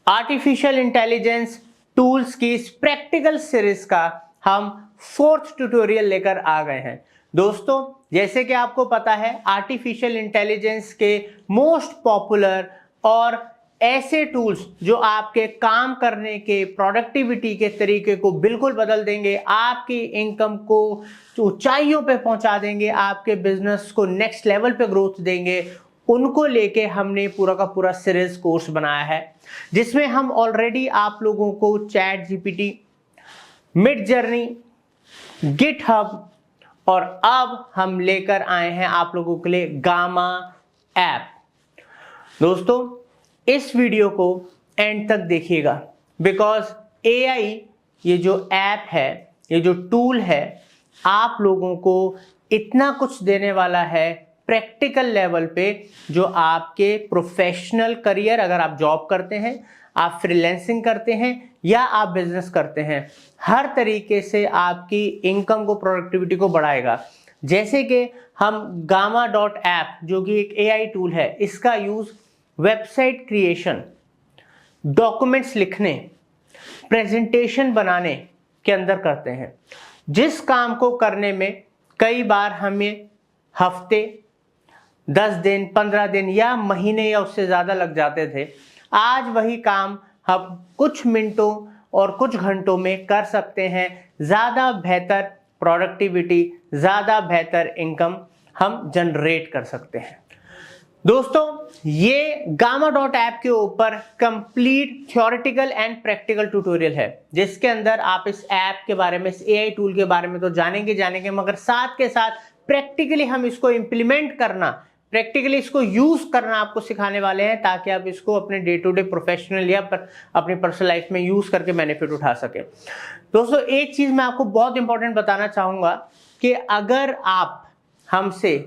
Artificial intelligence tools की इस practical series का हम 4th ट्यूटोरियल लेकर आ गए हैं। दोस्तों, जैसे कि आपको पता है, आर्टिफिशियल इंटेलिजेंस के मोस्ट पॉपुलर और ऐसे टूल्स जो आपके काम करने के, प्रोडक्टिविटी के तरीके को बिल्कुल बदल देंगे, आपकी इनकम को ऊंचाइयों पे पहुंचा देंगे, आपके बिजनेस को नेक्स्ट लेवल पे ग्रोथ देंगे, उनको लेके हमने पूरा का पूरा सीरीज कोर्स बनाया है, जिसमें हम ऑलरेडी आप लोगों को chat GPT, mid journey, GitHub और अब हम लेकर आए हैं आप लोगों के लिए गामा ऐप। दोस्तों, इस वीडियो को एंड तक देखिएगा, बिकॉज एआई ये जो ऐप है, ये जो टूल है, आप लोगों को इतना कुछ देने वाला है प्रैक्टिकल लेवल पे, जो आपके प्रोफेशनल करियर, अगर आप जॉब करते हैं, आप फ्रीलांसिंग करते हैं या आप बिजनेस करते हैं, हर तरीके से आपकी इनकम को, प्रोडक्टिविटी को बढ़ाएगा। जैसे कि हम gamma.app जो कि एक एआई टूल है, इसका यूज वेबसाइट क्रिएशन, डॉक्यूमेंट्स लिखने, प्रेजेंटेशन बनाने के अंदर करते हैं, जिस काम को करने में कई बार हमें हफ्ते, 10 दिन, 15 दिन या महीने या उससे ज़्यादा लग जाते थे, आज वही काम हम कुछ मिनटों और कुछ घंटों में कर सकते हैं। ज़्यादा बेहतर प्रोडक्टिविटी, ज़्यादा बेहतर इनकम हम जनरेट कर सकते हैं। दोस्तों, ये gamma.app के ऊपर complete theoretical and practical tutorial है, जिसके अंदर आप इस ऐप के बारे में, इस एआई टूल के बारे में तो जानेंगे, मगर साथ के साथ प्रैक्टिकली हम इसको इंप्लीमेंट करना, प्रैक्टिकली इसको यूज करना आपको सिखाने वाले हैं, ताकि आप इसको अपने डे टू डे प्रोफेशनल या अपनी पर्सनल लाइफ में यूज करके बेनिफिट उठा सके। दोस्तों, एक चीज मैं आपको बहुत इंपॉर्टेंट बताना चाहूंगा कि अगर आप हमसे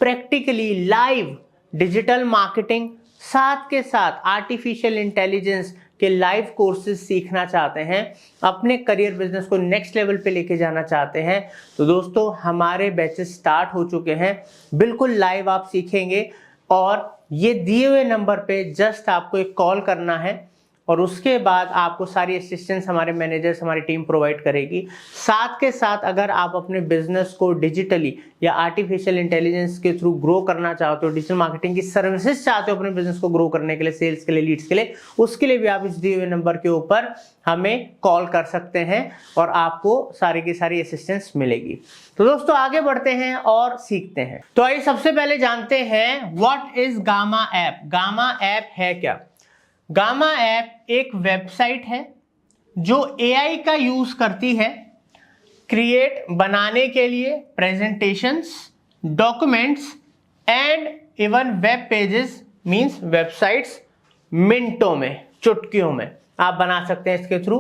प्रैक्टिकली लाइव डिजिटल मार्केटिंग, साथ के साथ आर्टिफिशियल इंटेलिजेंस के लाइव कोर्सेज सीखना चाहते हैं, अपने करियर बिजनेस को नेक्स्ट लेवल पे लेके जाना चाहते हैं, तो दोस्तों हमारे बैचेस स्टार्ट हो चुके हैं। बिल्कुल लाइव आप सीखेंगे और ये दिए हुए नंबर पे जस्ट आपको एक कॉल करना है और उसके बाद आपको सारी असिस्टेंस हमारे मैनेजर्स, हमारी टीम प्रोवाइड करेगी। साथ के साथ अगर आप अपने बिजनेस को डिजिटली या आर्टिफिशियल इंटेलिजेंस के थ्रू ग्रो करना चाहते हो, डिजिटल मार्केटिंग की सर्विसेज चाहते हो अपने बिजनेस को ग्रो करने के लिए, सेल्स के लिए, लीड्स के लिए, उसके लिए भी आप इस दिए हुए नंबर के ऊपर हमें कॉल कर सकते हैं और आपको सारी की सारी असिस्टेंस मिलेगी। तो दोस्तों, आगे बढ़ते हैं और सीखते हैं। तो आइए सबसे पहले जानते हैं what is gamma app. Gamma app है क्या? गामा ऐप एक वेबसाइट है जो एआई का यूज करती है क्रिएट बनाने के लिए presentations, documents and even web pages, means websites, मिनटों में, चुटकियों में आप बना सकते हैं इसके थ्रू।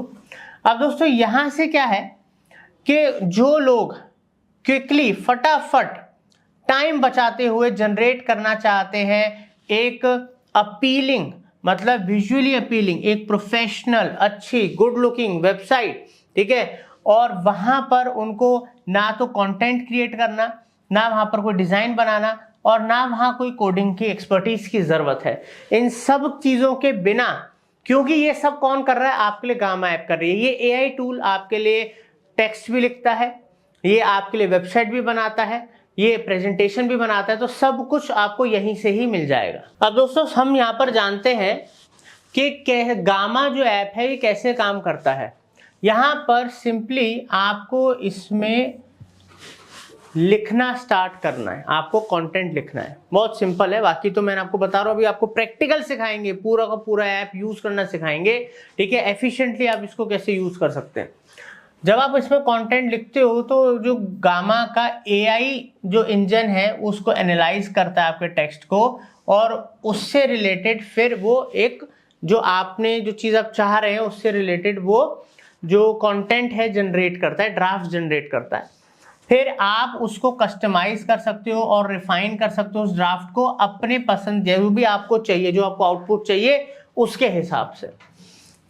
अब दोस्तों, यहां से क्या है कि जो लोग क्विकली, फटाफट, टाइम बचाते हुए जनरेट करना चाहते हैं एक अपीलिंग, मतलब विजुअली अपीलिंग, एक प्रोफेशनल, अच्छी, गुड लुकिंग वेबसाइट, ठीक है, और वहां पर उनको ना तो कंटेंट क्रिएट करना, ना वहां पर कोई डिजाइन बनाना और ना वहां कोई कोडिंग की एक्सपर्टीज की जरूरत है। इन सब चीजों के बिना, क्योंकि ये सब कौन कर रहा है? आपके लिए गामा ऐप कर रही है। ये एआई टूल आपके लिए टेक्स्ट भी लिखता है, ये आपके लिए वेबसाइट भी बनाता है, ये प्रेजेंटेशन भी बनाता है, तो सब कुछ आपको यहीं से ही मिल जाएगा। अब दोस्तों, हम यहाँ पर जानते हैं कि गामा जो ऐप है ये कैसे काम करता है। यहाँ पर सिंपली आपको इसमें लिखना स्टार्ट करना है, आपको कंटेंट लिखना है। बहुत सिंपल है, बाकी तो मैंने आपको बता रहा हूँ, अभी आपको प्रैक्टिकल सिखाएंगे, पूरा का पूरा ऐप यूज करना सिखाएंगे, ठीक है, एफिशिएंटली आप इसको कैसे यूज कर सकते हैं। जब आप इसमें कंटेंट लिखते हो तो जो गामा का एआई जो इंजन है उसको एनालाइज करता है आपके टेक्स्ट को, और उससे रिलेटेड फिर वो एक जो आपने जो चीज़ आप चाह रहे हैं उससे रिलेटेड वो जो कंटेंट है जनरेट करता है, ड्राफ्ट जनरेट करता है। फिर आप उसको कस्टमाइज कर सकते हो और रिफाइन कर सकते हो उस ड्राफ्ट को अपने पसंद, जो भी आपको चाहिए, जो आपको आउटपुट चाहिए उसके हिसाब से।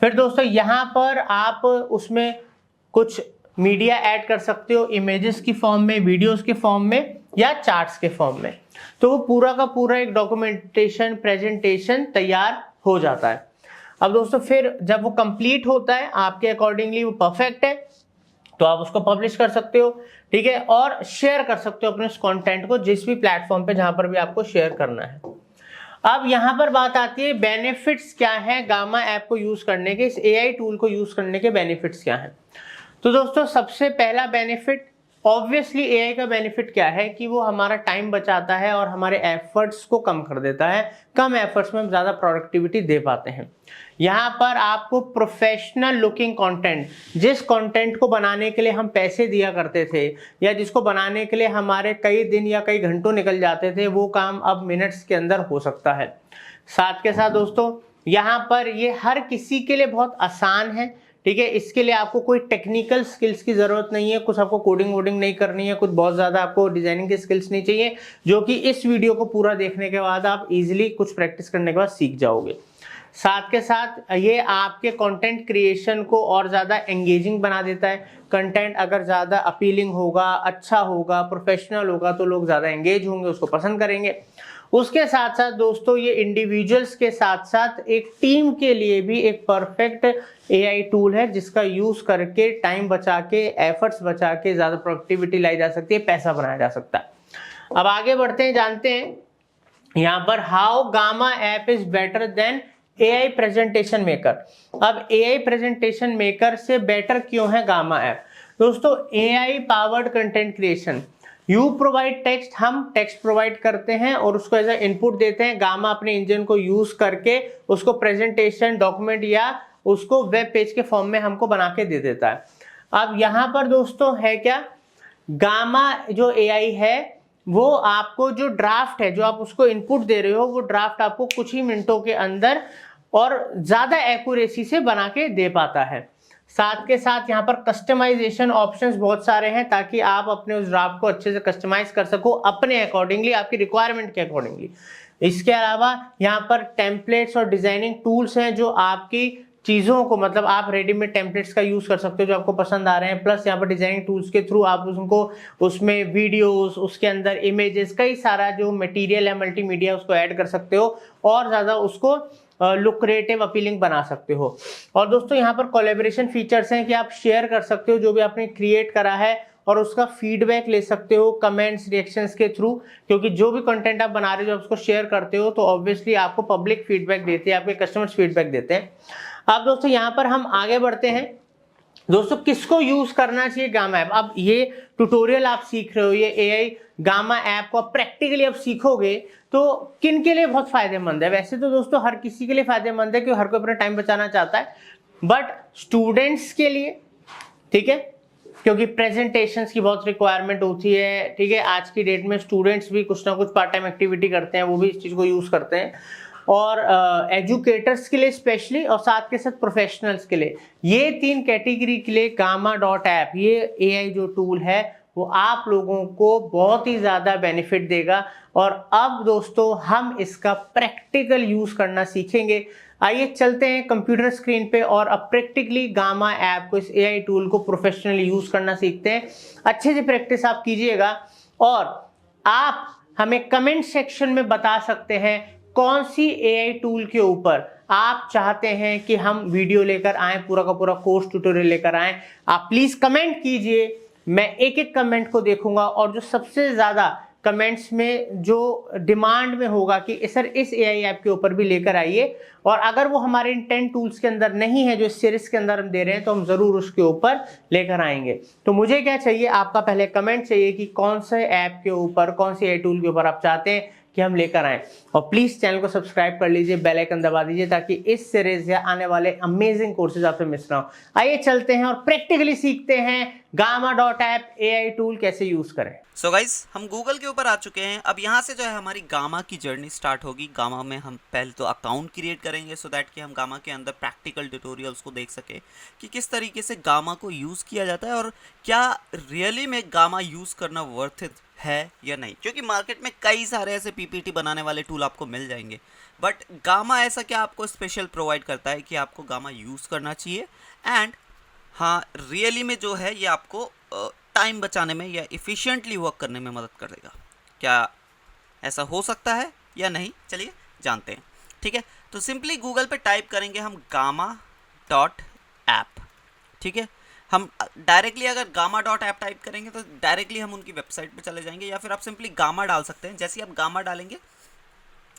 फिर दोस्तों, यहाँ पर आप उसमें कुछ मीडिया ऐड कर सकते हो, इमेजेस की फॉर्म में, वीडियोस के फॉर्म में या चार्ट्स के फॉर्म में। तो वो पूरा का पूरा एक डॉक्यूमेंटेशन, प्रेजेंटेशन तैयार हो जाता है। अब दोस्तों फिर जब वो कंप्लीट होता है आपके अकॉर्डिंगली वो परफेक्ट है तो आप उसको पब्लिश कर सकते हो, ठीक है, और शेयर कर सकते हो अपने उस कंटेंट को जिस भी प्लेटफॉर्म पे जहां पर भी आपको शेयर करना है। अब यहां पर बात आती है बेनिफिट्स क्या है गामा ऐप को यूज करने के, इस एआई टूल को यूज करने के बेनिफिट्स क्या हैं। तो दोस्तों सबसे पहला बेनिफिट ऑब्वियसली एआई का बेनिफिट क्या है कि वो हमारा टाइम बचाता है और हमारे एफर्ट्स को कम कर देता है। कम एफर्ट्स में हम ज़्यादा प्रोडक्टिविटी दे पाते हैं। यहाँ पर आपको प्रोफेशनल लुकिंग कंटेंट, जिस कंटेंट को बनाने के लिए हम पैसे दिया करते थे या जिसको बनाने के लिए हमारे कई दिन या कई घंटों निकल जाते थे, वो काम अब मिनट्स के अंदर हो सकता है। साथ के साथ दोस्तों यहाँ पर ये हर किसी के लिए बहुत आसान है, ठीक है। इसके लिए आपको कोई टेक्निकल स्किल्स की जरूरत नहीं है, कुछ आपको कोडिंग वोडिंग नहीं करनी है, कुछ बहुत ज्यादा आपको डिजाइनिंग की स्किल्स नहीं चाहिए, जो कि इस वीडियो को पूरा देखने के बाद आप इजीली कुछ प्रैक्टिस करने के बाद सीख जाओगे। साथ के साथ ये आपके कंटेंट क्रिएशन को और ज़्यादा एंगेजिंग बना देता है। कंटेंट अगर ज़्यादा अपीलिंग होगा, अच्छा होगा, प्रोफेशनल होगा तो लोग ज़्यादा एंगेज होंगे, उसको पसंद करेंगे। उसके साथ साथ दोस्तों ये इंडिविजुअल्स के साथ साथ एक टीम के लिए भी एक परफेक्ट एआई टूल है जिसका यूज़ करके टाइम बचा के, एफर्ट्स बचा के ज़्यादा प्रोडक्टिविटी लाई जा सकती है, पैसा बनाया जा सकता है। अब आगे बढ़ते हैं, जानते हैं यहाँ पर how gamma app is better than AI presentation maker. अब एआई प्रेजेंटेशन मेकर से बेटर क्यों है गामा ऐप। दोस्तों AI powered content creation, you provide text, हम टेक्स्ट प्रोवाइड करते हैं और उसको एज ए इनपुट देते हैं। गामा अपने इंजन को यूज करके उसको प्रेजेंटेशन, डॉक्यूमेंट या उसको वेब पेज के फॉर्म में हमको बना के दे देता है। अब यहाँ पर दोस्तों है क्या, गामा जो एआई है वो आपको जो ड्राफ्ट है, जो आप उसको इनपुट दे रहे हो, वो ड्राफ्ट आपको कुछ ही मिनटों के अंदर और ज्यादा एक्यूरेसी से बना के दे पाता है। साथ के साथ यहाँ पर कस्टमाइजेशन ऑप्शंस बहुत सारे हैं ताकि आप अपने उस ड्राफ्ट को अच्छे से कस्टमाइज कर सको अपने अकॉर्डिंगली, आपकी रिक्वायरमेंट के अकॉर्डिंगली। इसके अलावा यहाँ पर टेम्पलेट्स और डिजाइनिंग टूल्स हैं जो आपकी चीज़ों को, मतलब आप रेडीमेड टेम्पलेट्स का यूज़ कर सकते हो जो आपको पसंद आ रहे हैं, प्लस यहाँ पर डिजाइनिंग टूल्स के थ्रू आप उनको उसमें वीडियोस, उसके अंदर इमेजेस, कई सारा जो मटेरियल है मल्टीमीडिया उसको ऐड कर सकते हो और ज़्यादा उसको लुक्रेटिव अपीलिंग बना सकते हो। और दोस्तों यहाँ पर कोलैबोरेशन फीचर्स हैं कि आप शेयर कर सकते हो जो भी आपने क्रिएट करा है और उसका फीडबैक ले सकते हो कमेंट्स, रिएक्शंस के थ्रू, क्योंकि जो भी कंटेंट आप बना रहे हो जब उसको शेयर करते हो तो ऑब्वियसली आपको पब्लिक फीडबैक देते हैं, आपके कस्टमर्स फीडबैक देते हैं। अब दोस्तों यहाँ पर हम आगे बढ़ते हैं। दोस्तों किसको यूज करना चाहिए गामा ऐप। अब ये ट्यूटोरियल आप सीख रहे हो, ये एआई गामा ऐप को प्रैक्टिकली अब सीखोगे तो किन के लिए बहुत फायदेमंद है। वैसे तो दोस्तों हर किसी के लिए फायदेमंद है क्योंकि हर कोई अपना टाइम बचाना चाहता है, बट स्टूडेंट्स के लिए, ठीक है, क्योंकि प्रेजेंटेशंस की बहुत रिक्वायरमेंट होती है, ठीक है। आज की डेट में स्टूडेंट्स भी कुछ ना कुछ पार्ट टाइम एक्टिविटी करते हैं, वो भी इस चीज़ को यूज़ करते हैं। और एजुकेटर्स के लिए स्पेशली, और साथ के साथ प्रोफेशनल्स के लिए, ये तीन कैटेगरी के लिए गामा.ऐप, ये एआई जो टूल है वो आप लोगों को बहुत ही ज़्यादा बेनिफिट देगा। और अब दोस्तों हम इसका प्रैक्टिकल यूज़ करना सीखेंगे। आइए चलते हैं कंप्यूटर स्क्रीन पे और अब प्रैक्टिकली गामा ऐप को, इस एआई टूल को प्रोफेशनली यूज़ करना सीखते हैं। अच्छे से प्रैक्टिस आप कीजिएगा और आप हमें कमेंट सेक्शन में बता सकते हैं कौन सी एआई टूल के ऊपर आप चाहते हैं कि हम वीडियो लेकर आए, पूरा का पूरा कोर्स ट्यूटोरियल लेकर आए। आप प्लीज कमेंट कीजिए, मैं एक एक कमेंट को देखूंगा और जो सबसे ज्यादा कमेंट्स में जो डिमांड में होगा कि सर इस एआई ऐप के ऊपर भी लेकर आइए, और अगर वो हमारे इन 10 टूल्स के अंदर नहीं है जो इस सीरीज के अंदर हम दे रहे हैं तो हम जरूर उसके ऊपर लेकर आएंगे। तो मुझे क्या चाहिए, आपका पहले कमेंट चाहिए कि कौन से ऐप के ऊपर, कौन से एआई टूल के ऊपर आप चाहते हैं कि हम लेकर आए। और प्लीज चैनल को सब्सक्राइब कर लीजिए, बेल आइकन दबा दीजिए ताकि इस सीरीज या आने वाले अमेजिंग कोर्सेज आपसे मिस ना हो। आइए चलते हैं और प्रैक्टिकली सीखते हैं गामा.ऐप एआई टूल कैसे यूज करें। सो गाइज हम गूगल के ऊपर आ चुके हैं। अब यहाँ से जो है हमारी गामा की जर्नी स्टार्ट होगी। गामा में हम पहले तो अकाउंट क्रिएट करेंगे सो दैट कि हम गामा के अंदर प्रैक्टिकल ट्यूटोरियल्स को देख सके कि किस तरीके से गामा को यूज़ किया जाता है और क्या रियली में गामा यूज़ करना वर्थ इट है या नहीं। क्योंकि मार्केट में कई सारे ऐसे पीपीटी बनाने वाले टूल आपको मिल जाएंगे, बट गामा ऐसा क्या आपको स्पेशल प्रोवाइड करता है कि आपको गामा यूज़ करना चाहिए। एंड हाँ, रियली में जो है ये आपको टाइम बचाने में या इफ़िशिएंटली वर्क करने में मदद करेगा। क्या ऐसा हो सकता है या नहीं, चलिए जानते हैं। ठीक है, तो सिंपली गूगल पे टाइप करेंगे हम गामा डॉट ऐप, ठीक है। हम डायरेक्टली अगर गामा डॉट ऐप टाइप करेंगे तो डायरेक्टली हम उनकी वेबसाइट पे चले जाएंगे, या फिर आप सिंपली गामा डाल सकते हैं। जैसे ही आप गामा डालेंगे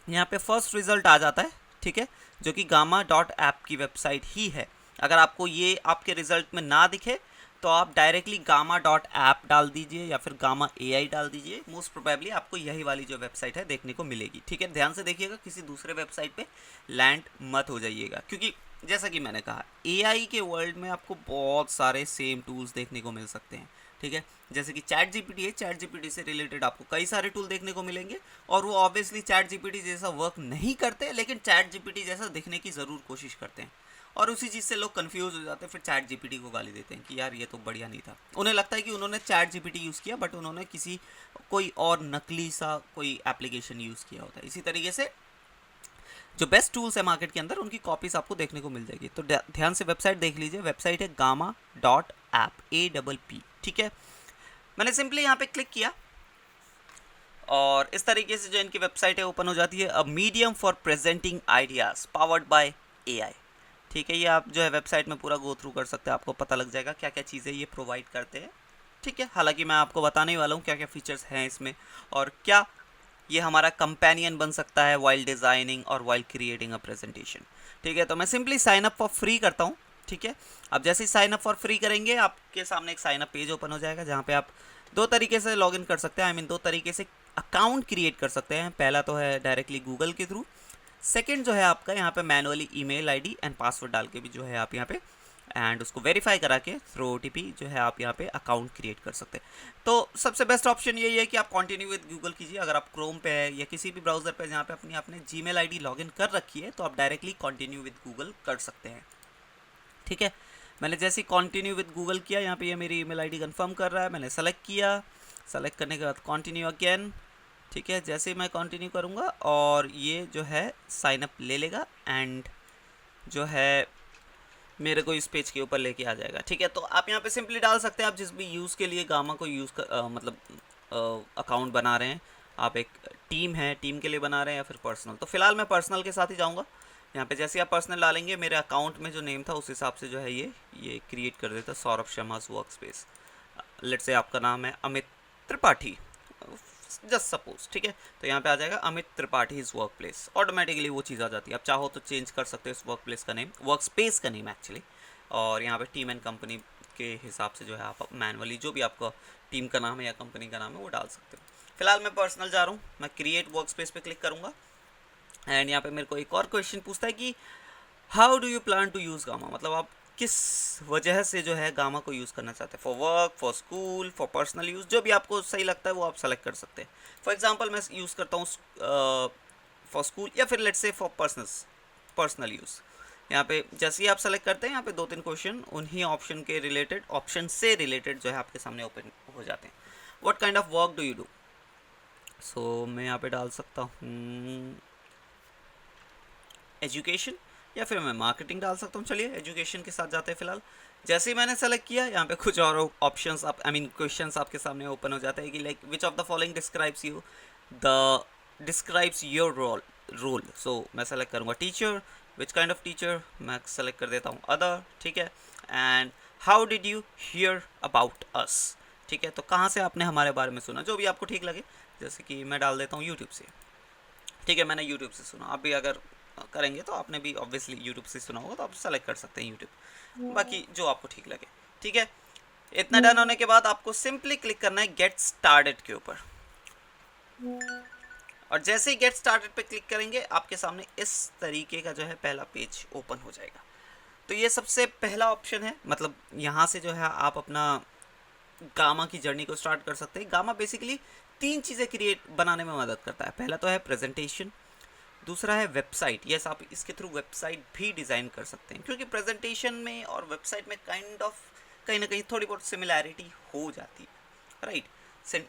यहाँ पे फर्स्ट रिजल्ट आ जाता है, ठीक है, जो कि गामा डॉट ऐप की वेबसाइट ही है। अगर आपको ये आपके रिजल्ट में ना दिखे तो आप डायरेक्टली गामा डॉट ऐप डाल दीजिए या फिर गामा AI डाल दीजिए, मोस्ट प्रोबेबली आपको यही वाली जो वेबसाइट है देखने को मिलेगी, ठीक है। ध्यान से देखिएगा, किसी दूसरे वेबसाइट पे लैंड मत हो जाइएगा, क्योंकि जैसा कि मैंने कहा AI के वर्ल्ड में आपको बहुत सारे सेम टूल्स देखने को मिल सकते हैं, ठीक है। जैसे कि चैट जीपीटी है, चैट जीपीटी से रिलेटेड आपको कई सारे टूल देखने को मिलेंगे, और वो ऑब्वियसली चैट जीपीटी जैसा वर्क नहीं करते, लेकिन चैट जीपीटी जैसा दिखने की ज़रूर कोशिश करते हैं। और उसी चीज़ से लोग कंफ्यूज हो जाते हैं, फिर चैट जीपीटी को गाली देते हैं कि यार ये तो बढ़िया नहीं था। उन्हें लगता है कि उन्होंने चैट जीपीटी यूज़ किया, बट उन्होंने किसी कोई और नकली सा कोई एप्लीकेशन यूज़ किया होता है। इसी तरीके से जो बेस्ट टूल्स है मार्केट के अंदर, उनकी कॉपीज आपको देखने को मिल जाएगी। तो ध्यान से वेबसाइट देख लीजिए, वेबसाइट है गामा डॉट ऐप, APP, ठीक है। मैंने सिंपली यहाँ पे क्लिक किया और इस तरीके से जो इनकी वेबसाइट है ओपन हो जाती है। A medium for presenting ideas powered by AI, ठीक है। ये आप जो है वेबसाइट में पूरा गो थ्रू कर सकते हैं, आपको पता लग जाएगा क्या क्या चीज़ें ये प्रोवाइड करते हैं, ठीक है। हालांकि मैं आपको बताने वाला हूँ क्या क्या फीचर्स हैं इसमें, और क्या ये हमारा कंपेनियन बन सकता है वाइल डिज़ाइनिंग और वाइल क्रिएटिंग अ प्रेजेंटेशन, ठीक है। तो मैं simply sign up for free करता हूँ, ठीक है। अब जैसे ही साइन अप फॉर फ्री करेंगे आपके सामने एक साइन अप पेज ओपन हो जाएगा, जहाँ पे आप दो तरीके से लॉगिन कर सकते हैं, आई मीन दो तरीके से अकाउंट क्रिएट कर सकते हैं। पहला तो है डायरेक्टली गूगल के थ्रू, सेकंड जो है आपका यहाँ पे manually email ID and password डाल के भी जो है आप यहाँ पे एंड उसको वेरीफाई करा के थ्रू OTP जो है आप यहाँ पे अकाउंट क्रिएट कर सकते हैं। तो सबसे बेस्ट ऑप्शन यही है कि आप कंटिन्यू विद गूगल कीजिए। अगर आप क्रोम पे है या किसी भी ब्राउज़र पे जहाँ पे अपनी आपने जीमेल आईडी लॉगिन कर रखी है, तो आप डायरेक्टली कंटिन्यू विद गूगल कर सकते हैं, ठीक है। मैंने जैसे ही कंटिन्यू विद गूगल किया, यहाँ पे ये मेरी ईमेल आईडी कंफर्म कर रहा है, मैंने सेलेक्ट किया, सेलेक्ट करने के बाद कंटिन्यू अगेन, ठीक है। जैसे ही मैं कंटिन्यू करूँगा और ये जो है साइन अप ले लेगा एंड जो है मेरे को इस पेज के ऊपर लेके आ जाएगा, ठीक है। तो आप यहाँ पे सिंपली डाल सकते हैं, आप जिस भी यूज़ के लिए गामा को यूज़ कर मतलब अकाउंट बना रहे हैं, आप एक टीम है, टीम के लिए बना रहे हैं या फिर पर्सनल। तो फिलहाल मैं पर्सनल के साथ ही जाऊँगा। यहाँ पे जैसे आप पर्सनल डालेंगे, मेरे अकाउंट में जो नेम था उस हिसाब से जो है ये क्रिएट कर देता Saurabh Sharma's work space. Let's say आपका नाम है अमित त्रिपाठी, जस्ट सपोज, ठीक है। तो यहाँ पे आ जाएगा Amit Tripathi is work place, automatically वो चीज़ आ जाती है। आप चाहो तो चेंज कर सकते हो इस वर्क प्लेस का नेम, वर्क स्पेस का नेम एक्चुअली, और यहाँ पे टीम एंड कंपनी के हिसाब से जो है आप मैनुअली जो भी आपका टीम का नाम है या कंपनी का नाम है वो डाल सकते हो। फिलहाल मैं पर्सनल जा रहा हूँ, मैं क्रिएट वर्क स्पेस पे क्लिक करूँगा एंड यहाँ पे मेरे को एक और क्वेश्चन पूछता है कि how do you plan to use Gamma, मतलब आप किस वजह से जो है गामा को यूज़ करना चाहते हैं, for work, for school, for personal use, जो भी आपको सही लगता है वो आप सेलेक्ट कर सकते हैं। फॉर एग्जांपल मैं यूज़ करता हूँ फॉर स्कूल या फिर let's say for personal use. यहाँ पे जैसे ही आप सेलेक्ट करते हैं, यहाँ पे 2-3 क्वेश्चन उन्हीं ऑप्शन से रिलेटेड जो है आपके सामने ओपन हो जाते हैं। What kind of work do you do, so मैं यहाँ पे डाल सकता हूँ एजुकेशन, या फिर मैं मार्केटिंग डाल सकता हूँ। चलिए एजुकेशन के साथ जाते हैं फिलहाल। जैसे ही मैंने सेलेक्ट किया, यहाँ पे कुछ और ऑप्शंस आप क्वेश्चंस आपके सामने ओपन हो जाते हैं कि like which of the following describes your role. So मैं सेलेक्ट करूँगा teacher, which kind of teacher, मैं सेलेक्ट कर देता हूँ अदर, ठीक है। And how did you hear about us, ठीक है। तो कहाँ से आपने हमारे बारे में सुना, जो भी आपको ठीक लगे। जैसे कि मैं डाल देता हूँ यूट्यूब से, ठीक है, मैंने यूट्यूब से सुना। आप भी अगर करेंगे तो आपने भी ऑब्वियसली यूट्यूब से सुना होगा, तो आप सेलेक्ट कर सकते हैं यूट्यूब, बाकी जो आपको ठीक लगे, ठीक है। इतना डन होने के बाद आपको सिंपली क्लिक करना है गेट स्टार्टेड के ऊपर, और जैसे ही गेट स्टार्टेड पे क्लिक करेंगे आपके सामने इस तरीके का जो है पहला पेज ओपन हो जाएगा। तो ये सबसे पहला ऑप्शन है, मतलब यहाँ से जो है आप अपना गामा की जर्नी को स्टार्ट कर सकते हैं। गामा बेसिकली 3 चीज़ें बनाने में मदद करता है। पहला तो है प्रेजेंटेशन, दूसरा है वेबसाइट। यस, आप इसके थ्रू वेबसाइट भी डिज़ाइन कर सकते हैं, क्योंकि प्रेजेंटेशन में और वेबसाइट में कहीं ना कहीं थोड़ी बहुत सिमिलैरिटी हो जाती है, राइट।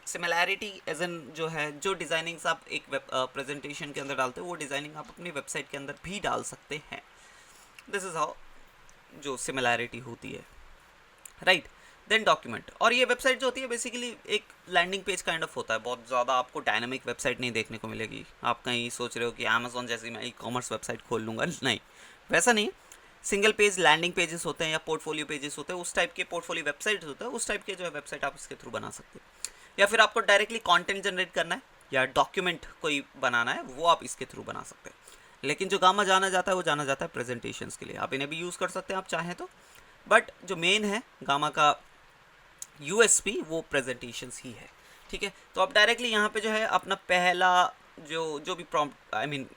सिमिलैरिटी एज एन जो है, जो डिज़ाइनिंग्स आप एक प्रेजेंटेशन के अंदर डालते हो, वो डिज़ाइनिंग आप अपनी वेबसाइट के अंदर भी डाल सकते हैं। दिस इज़ हाउ जो सिमिलैरिटी होती है, राइट। Then document. और ये वेबसाइट जो होती है बेसिकली एक लैंडिंग पेज काइंड ऑफ होता है, बहुत ज़्यादा आपको डायनामिक वेबसाइट नहीं देखने को मिलेगी। आप कहीं सोच रहे हो कि अमेजोन जैसी मैं ई कॉमर्स वेबसाइट खोल लूँगा, नहीं वैसा नहीं है। सिंगल पेज लैंडिंग पेजेस होते हैं या पोर्टफोलियो पेजेस होते हैं, उस टाइप के पोर्टफोलियो वेबसाइट होता है, उस टाइप के जो है वेबसाइट आप इसके थ्रू बना सकते हो। या फिर आपको डायरेक्टली कंटेंट जनरेट करना है या डॉक्यूमेंट कोई बनाना है, वो आप इसके थ्रू बना सकते हैं। लेकिन जो गामा जाना जाता है वो जाना जाता है प्रेजेंटेशंस के लिए। आप इन्हें भी यूज़ कर सकते हैं आप चाहें तो, बट जो मेन है गामा का यूएसपी वो प्रेजेंटेशंस ही है। ठीक है, तो आप डायरेक्टली यहाँ पे जो है अपना पहला जो भी प्रॉम्प्ट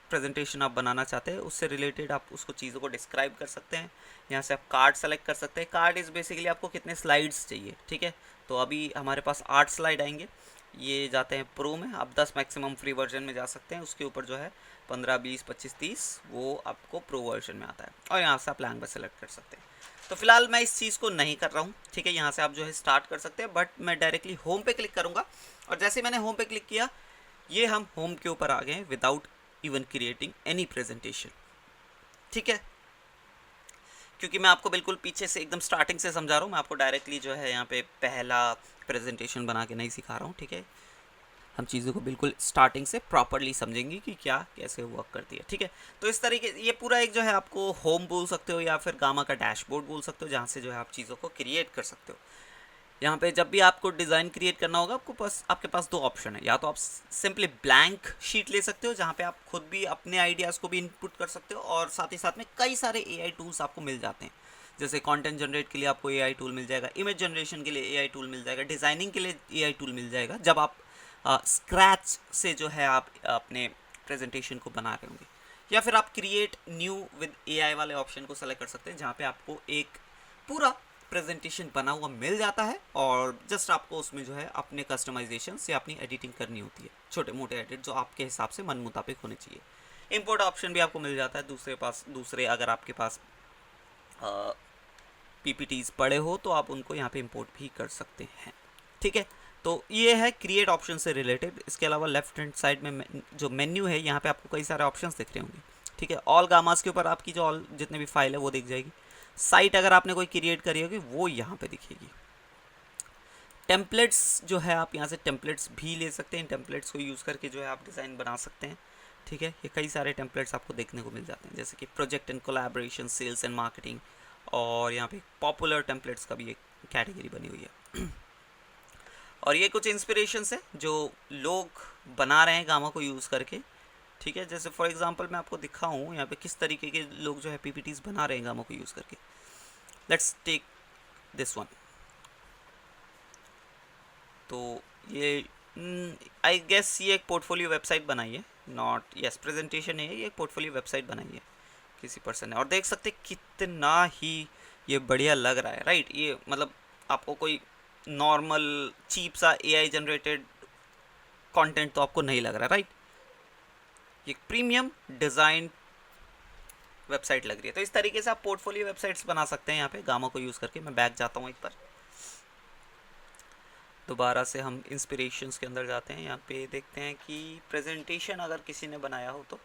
प्रेजेंटेशन आप बनाना चाहते हैं उससे रिलेटेड आप उसको चीज़ों को डिस्क्राइब कर सकते हैं। यहाँ से आप कार्ड सेलेक्ट कर सकते हैं। कार्ड इज़ बेसिकली आपको कितने स्लाइड्स चाहिए। ठीक है, तो अभी हमारे पास 8 स्लाइड आएंगे, ये जाते हैं प्रो में। आप 10 मैक्सिमम फ्री वर्जन में जा सकते हैं, उसके ऊपर जो है 15, 20, 25, 30 वो आपको प्रो वर्जन में आता है, और यहाँ से आप लैंग्वेज सेलेक्ट कर सकते हैं। तो फिलहाल मैं इस चीज़ को नहीं कर रहा हूँ। ठीक है, यहाँ से आप जो है स्टार्ट कर सकते हैं, बट मैं डायरेक्टली होम पे क्लिक करूँगा, और जैसे मैंने होम पे क्लिक किया ये हम होम के ऊपर आ गए हैं without even creating any presentation. ठीक है, क्योंकि मैं आपको बिल्कुल पीछे से एकदम स्टार्टिंग से समझा रहा हूँ, मैं आपको डायरेक्टली जो है यहाँ पे पहला प्रेजेंटेशन बना के नहीं सिखा रहा हूँ। ठीक है, हम चीज़ों को बिल्कुल स्टार्टिंग से प्रॉपरली समझेंगे कि क्या कैसे वर्क करती है। ठीक है, तो इस तरीके ये पूरा एक जो है आपको होम बोल सकते हो या फिर गामा का डैशबोर्ड बोल सकते हो, जहाँ से जो है आप चीज़ों को क्रिएट कर सकते हो। यहाँ पे जब भी आपको डिज़ाइन क्रिएट करना होगा आपके पास दो ऑप्शन है। या तो आप सिंपली ब्लैंक शीट ले सकते हो जहाँ पे आप खुद भी अपने आइडियाज़ को भी इनपुट कर सकते हो, और साथ ही साथ में कई सारे एआई टूल्स आपको मिल जाते हैं। जैसे कंटेंट जनरेट के लिए आपको एआई टूल मिल जाएगा, इमेज जनरेशन के लिए एआई टूल मिल जाएगा, डिज़ाइनिंग के लिए एआई टूल मिल जाएगा जब आप स्क्रैच से जो है आप अपने प्रेजेंटेशन को बना रहे होंगे। या फिर आप क्रिएट न्यू विद एआई वाले ऑप्शन को सेलेक्ट कर सकते हैं, जहाँ पे आपको एक पूरा प्रेजेंटेशन बना हुआ मिल जाता है, और जस्ट आपको उसमें जो है अपने कस्टमाइजेशन से अपनी एडिटिंग करनी होती है, छोटे मोटे एडिट जो आपके हिसाब से मन मुताबिक होने चाहिए। इंपोर्ट ऑप्शन भी आपको मिल जाता है दूसरे अगर आपके पास पीपीटीज पड़े हो तो आप उनको यहाँ पे इंपोर्ट भी कर सकते हैं। ठीक है, तो ये है क्रिएट ऑप्शन से रिलेटेड। इसके अलावा लेफ्ट हैंड साइड में जो मेन्यू है यहाँ पे आपको कई सारे ऑप्शंस दिख रहे होंगे। ठीक है, ऑल गामास के ऊपर आपकी जो ऑल जितने भी फाइल है वो दिख जाएगी। साइट अगर आपने कोई क्रिएट करी होगी वो यहाँ पे दिखेगी। टेम्पलेट्स जो है आप यहाँ से टेम्पलेट्स भी ले सकते हैं, टेम्पलेट्स को यूज़ करके जो है आप डिज़ाइन बना सकते हैं। ठीक है, ये कई सारे टेम्पलेट्स आपको देखने को मिल जाते हैं, जैसे कि project and collaboration, sales and marketing, और यहाँ पे पॉपुलर टेम्पलेट्स का भी एक कैटेगरी बनी हुई है। और ये कुछ इंस्पिरेशंस है जो लोग बना रहे हैं गामा को यूज़ करके। ठीक है, जैसे फॉर एग्जांपल मैं आपको दिखाऊं यहाँ पे किस तरीके के लोग जो है पीपीटीज बना रहे हैं गामा को यूज़ करके। Let's take this one. तो ये आई गेस ये एक पोर्टफोलियो वेबसाइट बनाई है, नॉट यस प्रेजेंटेशन है, ये एक पोर्टफोलियो वेबसाइट बनाई है किसी पर्सन ने, और देख सकते कितना ही ये बढ़िया लग रहा है। राइट, ये मतलब आपको कोई नॉर्मल चीप सा एआई जनरेटेड कंटेंट तो आपको नहीं लग रहा। राइट, ये प्रीमियम डिज़ाइन वेबसाइट लग रही है। तो इस तरीके से आप पोर्टफोलियो वेबसाइट्स बना सकते हैं यहाँ पे गामा को यूज़ करके। मैं बैक जाता हूँ एक बार, दोबारा से हम इंस्पिरेशंस के अंदर जाते हैं। यहाँ पे देखते हैं कि प्रेजेंटेशन अगर किसी ने बनाया हो तो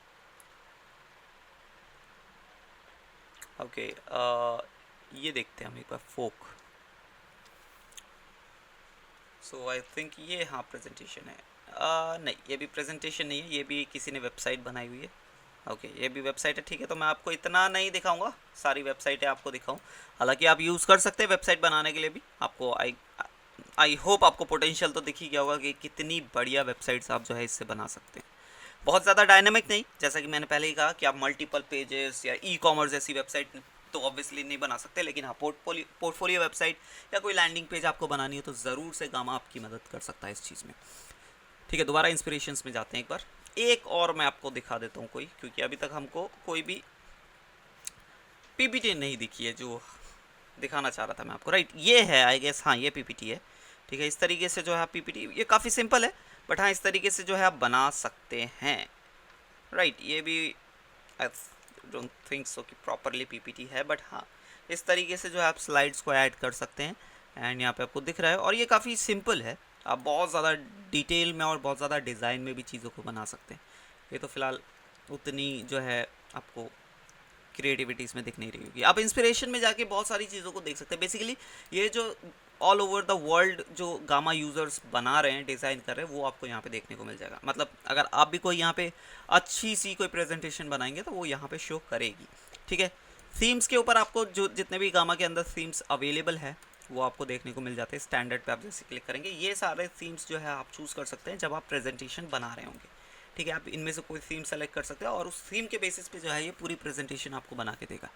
ओके, ये देखते हैं हम एक बार फोक। सो आई थिंक ये हाँ प्रेजेंटेशन है। नहीं, ये भी प्रेजेंटेशन नहीं है, ये भी किसी ने वेबसाइट बनाई हुई है। ओके, ये भी वेबसाइट है। ठीक है, तो मैं आपको इतना नहीं दिखाऊंगा, सारी वेबसाइटें आपको दिखाऊं। हालांकि आप यूज़ कर सकते हैं वेबसाइट बनाने के लिए भी। आपको आई होप आपको पोटेंशियल तो दिख ही गया होगा कि कितनी बढ़िया वेबसाइट्स आप जो है इससे बना सकते हैं। बहुत ज़्यादा डायनामिक नहीं, जैसा कि मैंने पहले ही कहा कि आप मल्टीपल पेजेस या ई कॉमर्स जैसी वेबसाइट तो ऑब्वियसली नहीं बना सकते, लेकिन हाँ पोर्टफोलियो वेबसाइट या कोई लैंडिंग पेज आपको बनानी हो तो ज़रूर से गामा आपकी मदद कर सकता है इस चीज़ में। ठीक है, दोबारा इंस्पिरेशंस में जाते हैं एक बार। एक और मैं आपको दिखा देता हूँ कोई, क्योंकि अभी तक हमको कोई भी पीपीटी नहीं दिखी है जो दिखाना चाह रहा था मैं आपको। राइट, ये है आई गेस, हाँ ये पीपीटी है। ठीक है, इस तरीके से जो है पीपीटी, ये काफ़ी सिंपल है, बट हाँ इस तरीके से जो है आप बना सकते हैं। राइट, ये भी आई डोंट थिंक सो कि प्रॉपरली पीपीटी है, बट हाँ इस तरीके से जो है आप स्लाइड्स को ऐड कर सकते हैं। एंड यहाँ पे आपको दिख रहा है, और ये काफ़ी सिंपल है, आप बहुत ज़्यादा डिटेल में और बहुत ज़्यादा डिज़ाइन में भी चीज़ों को बना सकते हैं। ये तो फ़िलहाल उतनी जो है आपको क्रिएटिविटीज़ में दिख नहीं रही होगी। आप इंस्पिरेशन में जाके बहुत सारी चीज़ों को देख सकते हैं। बेसिकली ये जो ऑल ओवर द वर्ल्ड जो गामा यूज़र्स बना रहे हैं, डिज़ाइन कर रहे हैं, वो आपको यहाँ पे देखने को मिल जाएगा। मतलब अगर आप भी कोई यहाँ पे अच्छी सी कोई प्रेजेंटेशन बनाएंगे तो वो यहाँ पे शो करेगी, ठीक है। थीम्स के ऊपर आपको जो जितने भी गामा के अंदर थीम्स अवेलेबल है वो आपको देखने को मिल जाते हैं। स्टैंडर्ड पे आप जैसे क्लिक करेंगे, ये सारे थीम्स जो है आप चूज़ कर सकते हैं जब आप प्रेजेंटेशन बना रहे होंगे, ठीक है। आप इनमें से कोई थीम सेलेक्ट कर सकते हैं और उस थीम के बेसिस पे जो है ये पूरी प्रेजेंटेशन आपको बना के देगा।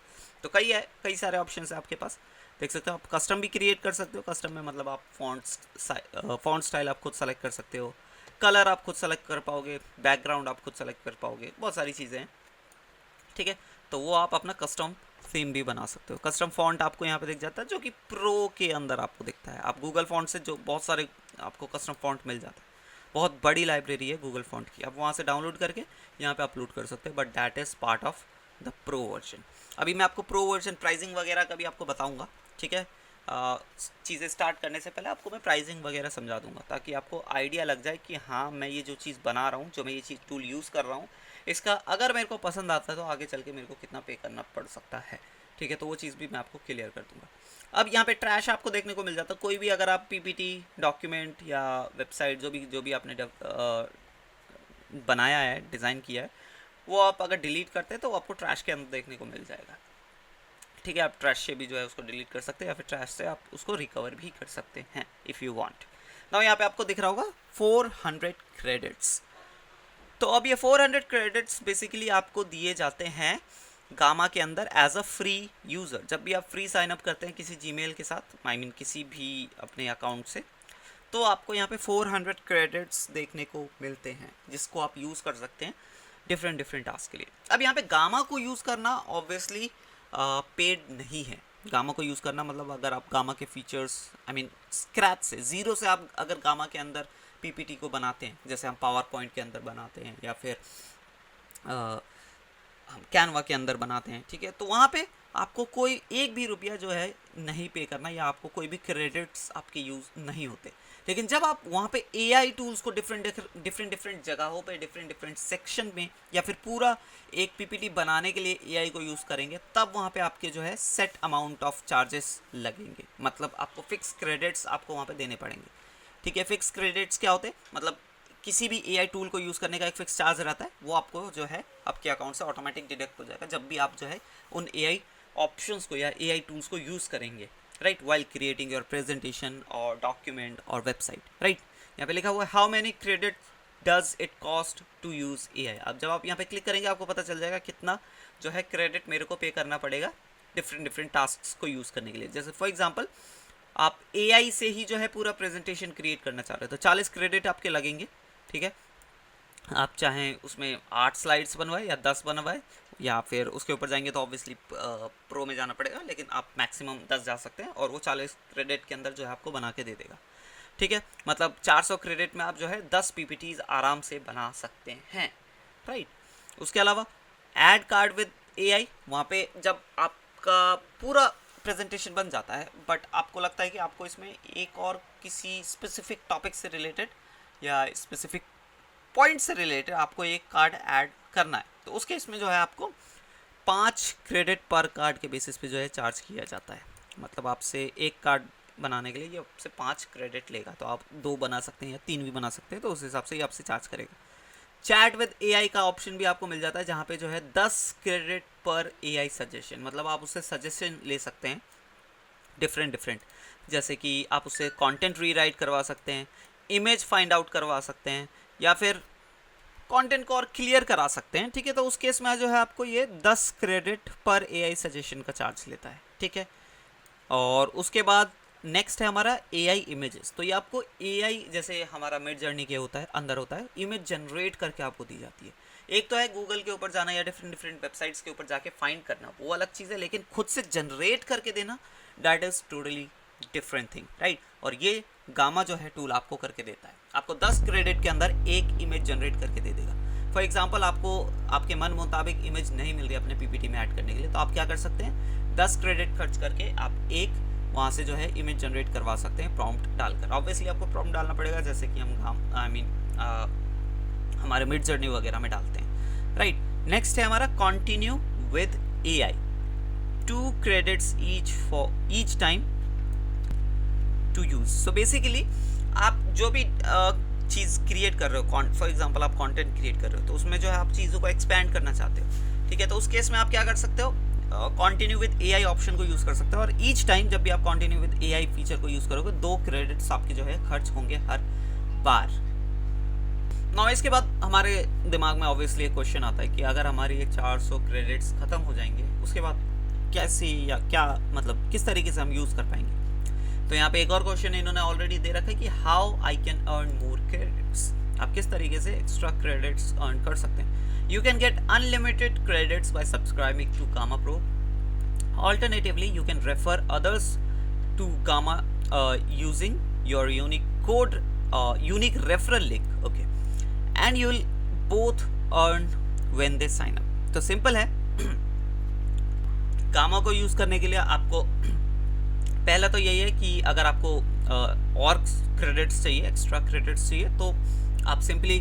तो कई सारे ऑप्शन है आपके पास, देख सकते हो। आप कस्टम भी क्रिएट कर सकते हो। कस्टम में मतलब आप फॉन्ट स्टाइल आप खुद सेलेक्ट कर सकते हो, कलर आप खुद सेलेक्ट कर पाओगे, बैकग्राउंड आप खुद सेलेक्ट कर पाओगे, बहुत सारी चीज़ें हैं, ठीक है। तो वो आप अपना कस्टम थीम भी बना सकते हो। कस्टम फॉन्ट आपको यहाँ पे दिख जाता है जो कि प्रो के अंदर आपको दिखता है। आप गूगल फॉन्ट से जो बहुत सारे आपको कस्टम फॉन्ट मिल जाता है, बहुत बड़ी लाइब्रेरी है गूगल फॉन्ट की, आप वहाँ से डाउनलोड करके यहाँ पे अपलोड कर सकते हैं, but that is part of the pro version. अभी मैं आपको प्रो वर्जन प्राइसिंग वगैरह का भी आपको बताऊँगा, ठीक है। चीज़ें स्टार्ट करने से पहले आपको मैं प्राइसिंग वगैरह समझा दूंगा ताकि आपको आइडिया लग जाए कि हाँ मैं ये जो चीज़ बना रहा हूँ, जो मैं ये चीज़ टूल यूज़ कर रहा हूँ, इसका अगर मेरे को पसंद आता है तो आगे चल के मेरे को कितना पे करना पड़ सकता है, ठीक है। तो वो चीज़ भी मैं आपको क्लियर कर दूंगा। अब यहाँ पे ट्रैश आपको देखने को मिल जाता है। कोई भी अगर आप पीपीटी, डॉक्यूमेंट या वेबसाइट जो भी आपने बनाया है, डिज़ाइन किया है, वो आप अगर डिलीट करते हैं तो आपको ट्रैश के अंदर देखने को मिल जाएगा, ठीक है। आप ट्रैश से भी जो है उसको डिलीट कर सकते हैं या फिर ट्रैश से आप उसको रिकवर भी कर सकते हैं इफ़ यू वांट। नाउ यहाँ पे आपको दिख रहा होगा 400 क्रेडिट्स। तो अब ये 400 क्रेडिट्स बेसिकली आपको दिए जाते हैं गामा के अंदर एज अ फ्री यूज़र। जब भी आप फ्री साइन अप करते हैं किसी जीमेल के साथ, आई मीन किसी भी अपने अकाउंट से, तो आपको यहाँ पे 400 क्रेडिट्स देखने को मिलते हैं जिसको आप यूज़ कर सकते हैं डिफरेंट टास्क के लिए। अब यहाँ पे गामा को यूज़ करना ऑब्वियसली पेड नहीं है। गामा को यूज़ करना मतलब अगर आप गामा के फीचर्स आई मीन स्क्रैच से, ज़ीरो से आप अगर गामा के अंदर पीपीटी को बनाते हैं, जैसे हम पावर पॉइंट के अंदर बनाते हैं या फिर हम कैनवा के अंदर बनाते हैं, ठीक है, तो वहाँ पे आपको कोई एक भी रुपया जो है नहीं पे करना या आपको कोई भी क्रेडिट्स आपके यूज़ नहीं होते। लेकिन जब आप वहाँ पे एआई टूल्स को डिफरेंट जगहों पे डिफरेंट सेक्शन में या फिर पूरा एक पीपीटी बनाने के लिए एआई को यूज़ करेंगे, तब वहाँ पे आपके जो है सेट अमाउंट ऑफ चार्जेस लगेंगे। मतलब आपको फिक्स क्रेडिट्स आपको वहाँ पे देने पड़ेंगे, ठीक है। फिक्स क्रेडिट्स क्या होते हैं, मतलब किसी भी एआई टूल को यूज़ करने का एक फिक्स चार्ज रहता है, वो आपको जो है आपके अकाउंट से ऑटोमेटिक डिडक्ट हो जाएगा जब भी आप जो है उन एआई ऑप्शंस को या एआई टूल्स को यूज़ करेंगे, right, while creating your presentation और डॉक्यूमेंट और वेबसाइट, राइट। यहाँ पे लिखा हुआ है how many credit does it cost to use AI. अब जब आप यहाँ पे क्लिक करेंगे आपको पता चल जाएगा कितना जो है क्रेडिट मेरे को पे करना पड़ेगा डिफरेंट टास्क को यूज़ करने के लिए। जैसे फॉर एग्जाम्पल आप एआई से ही जो है पूरा प्रेजेंटेशन क्रिएट करना चाह रहे हो तो 40 क्रेडिट आपके लगेंगे, ठीक है। आप चाहें उसमें 8 स्लाइड्स बनवाए या 10 बनवाए या फिर उसके ऊपर जाएंगे तो ऑब्वियसली प्रो में जाना पड़ेगा, लेकिन आप मैक्सिमम 10 जा सकते हैं और वो 40 क्रेडिट के अंदर जो है आपको बना के दे देगा, ठीक है। मतलब 400 क्रेडिट में आप जो है 10 पीपीटीज आराम से बना सकते हैं, राइट। उसके अलावा ऐड कार्ड विद एआई, वहाँ पे जब आपका पूरा प्रेजेंटेशन बन जाता है बट आपको लगता है कि आपको इसमें एक और किसी स्पेसिफिक टॉपिक से रिलेटेड या स्पेसिफिक पॉइंट से रिलेटेड आपको एक कार्ड ऐड करना है, तो उसके इसमें जो है आपको 5 क्रेडिट पर कार्ड के बेसिस पे जो है चार्ज किया जाता है। मतलब आपसे एक कार्ड बनाने के लिए ये आपसे 5 क्रेडिट लेगा, तो आप 2 बना सकते हैं या 3 भी बना सकते हैं, तो उस हिसाब से ये आपसे चार्ज करेगा। चैट विद एआई का ऑप्शन भी आपको मिल जाता है जहाँ पे जो है 10 क्रेडिट पर एआई सजेशन, मतलब आप उससे सजेशन ले सकते हैं डिफरेंट, जैसे कि आप उससे कंटेंट रीराइट करवा सकते हैं, इमेज फाइंड आउट करवा सकते हैं या फिर कंटेंट को और क्लियर करा सकते हैं, ठीक है। तो उस केस में जो है आपको ये 10 क्रेडिट पर एआई सजेशन का चार्ज लेता है, ठीक है। और उसके बाद नेक्स्ट है हमारा एआई इमेजेस। तो ये आपको एआई जैसे हमारा मिड जर्नी के अंदर होता है, इमेज जनरेट करके आपको दी जाती है। एक तो है गूगल के ऊपर जाना या डिफरेंट वेबसाइट्स के ऊपर जाके फाइंड करना, वो अलग चीज़ है, लेकिन खुद से जनरेट करके देना that is totally different thing, right. और ये गामा जो है टूल आपको करके देता है, आपको 10 क्रेडिट के अंदर एक इमेज जनरेट करके दे देगा। फॉर एग्जांपल आपको आपके मन मुताबिक इमेज नहीं मिल रही अपने पीपीटी में ऐड करने के लिए, तो आप क्या कर सकते हैं, 10 क्रेडिट खर्च करके आप एक वहाँ से जो है इमेज जनरेट करवा सकते हैं प्रॉम्प्ट डालकर। ऑब्वियसली आपको प्रॉम्प्ट डालना पड़ेगा जैसे कि हम हमारे मिड जर्नी वगैरह में डालते हैं, राइट। नेक्स्ट है हमारा continue with AI, 2 credits each time to use. So basically आप जो भी चीज़ क्रिएट कर रहे हो, फॉर एग्जांपल आप कंटेंट क्रिएट कर रहे हो, तो उसमें जो है आप चीज़ों को एक्सपेंड करना चाहते हो, ठीक है, तो उस केस में आप क्या कर सकते हो, कंटिन्यू विद एआई ऑप्शन को यूज़ कर सकते हो, और ईच टाइम जब भी आप कंटिन्यू विद एआई फीचर को यूज़ करोगे 2 क्रेडिट्स आपके जो है खर्च होंगे हर बार। नाउ इसके बाद हमारे दिमाग में ऑब्वियसली एक क्वेश्चन आता है कि अगर हमारे ये 400 क्रेडिट्स ख़त्म हो जाएंगे उसके बाद कैसे या क्या मतलब किस तरीके से हम यूज़ कर पाएंगे। तो यहाँ पे एक और क्वेश्चन इन्होंने ऑलरेडी दे रखा है कि how I can earn more credits, आप किस तरीके से एक्स्ट्रा क्रेडिट्स अर्न कर सकते हैं। You can get unlimited credits by subscribing to Gamma Pro. Alternatively, you can refer others to Gamma using your unique referral link, okay, and you'll both earn when they sign up. तो simple है, gamma को use करने के लिए आपको पहला तो यही है कि अगर आपको और क्रेडिट्स चाहिए, एक्स्ट्रा क्रेडिट्स चाहिए, तो आप सिंपली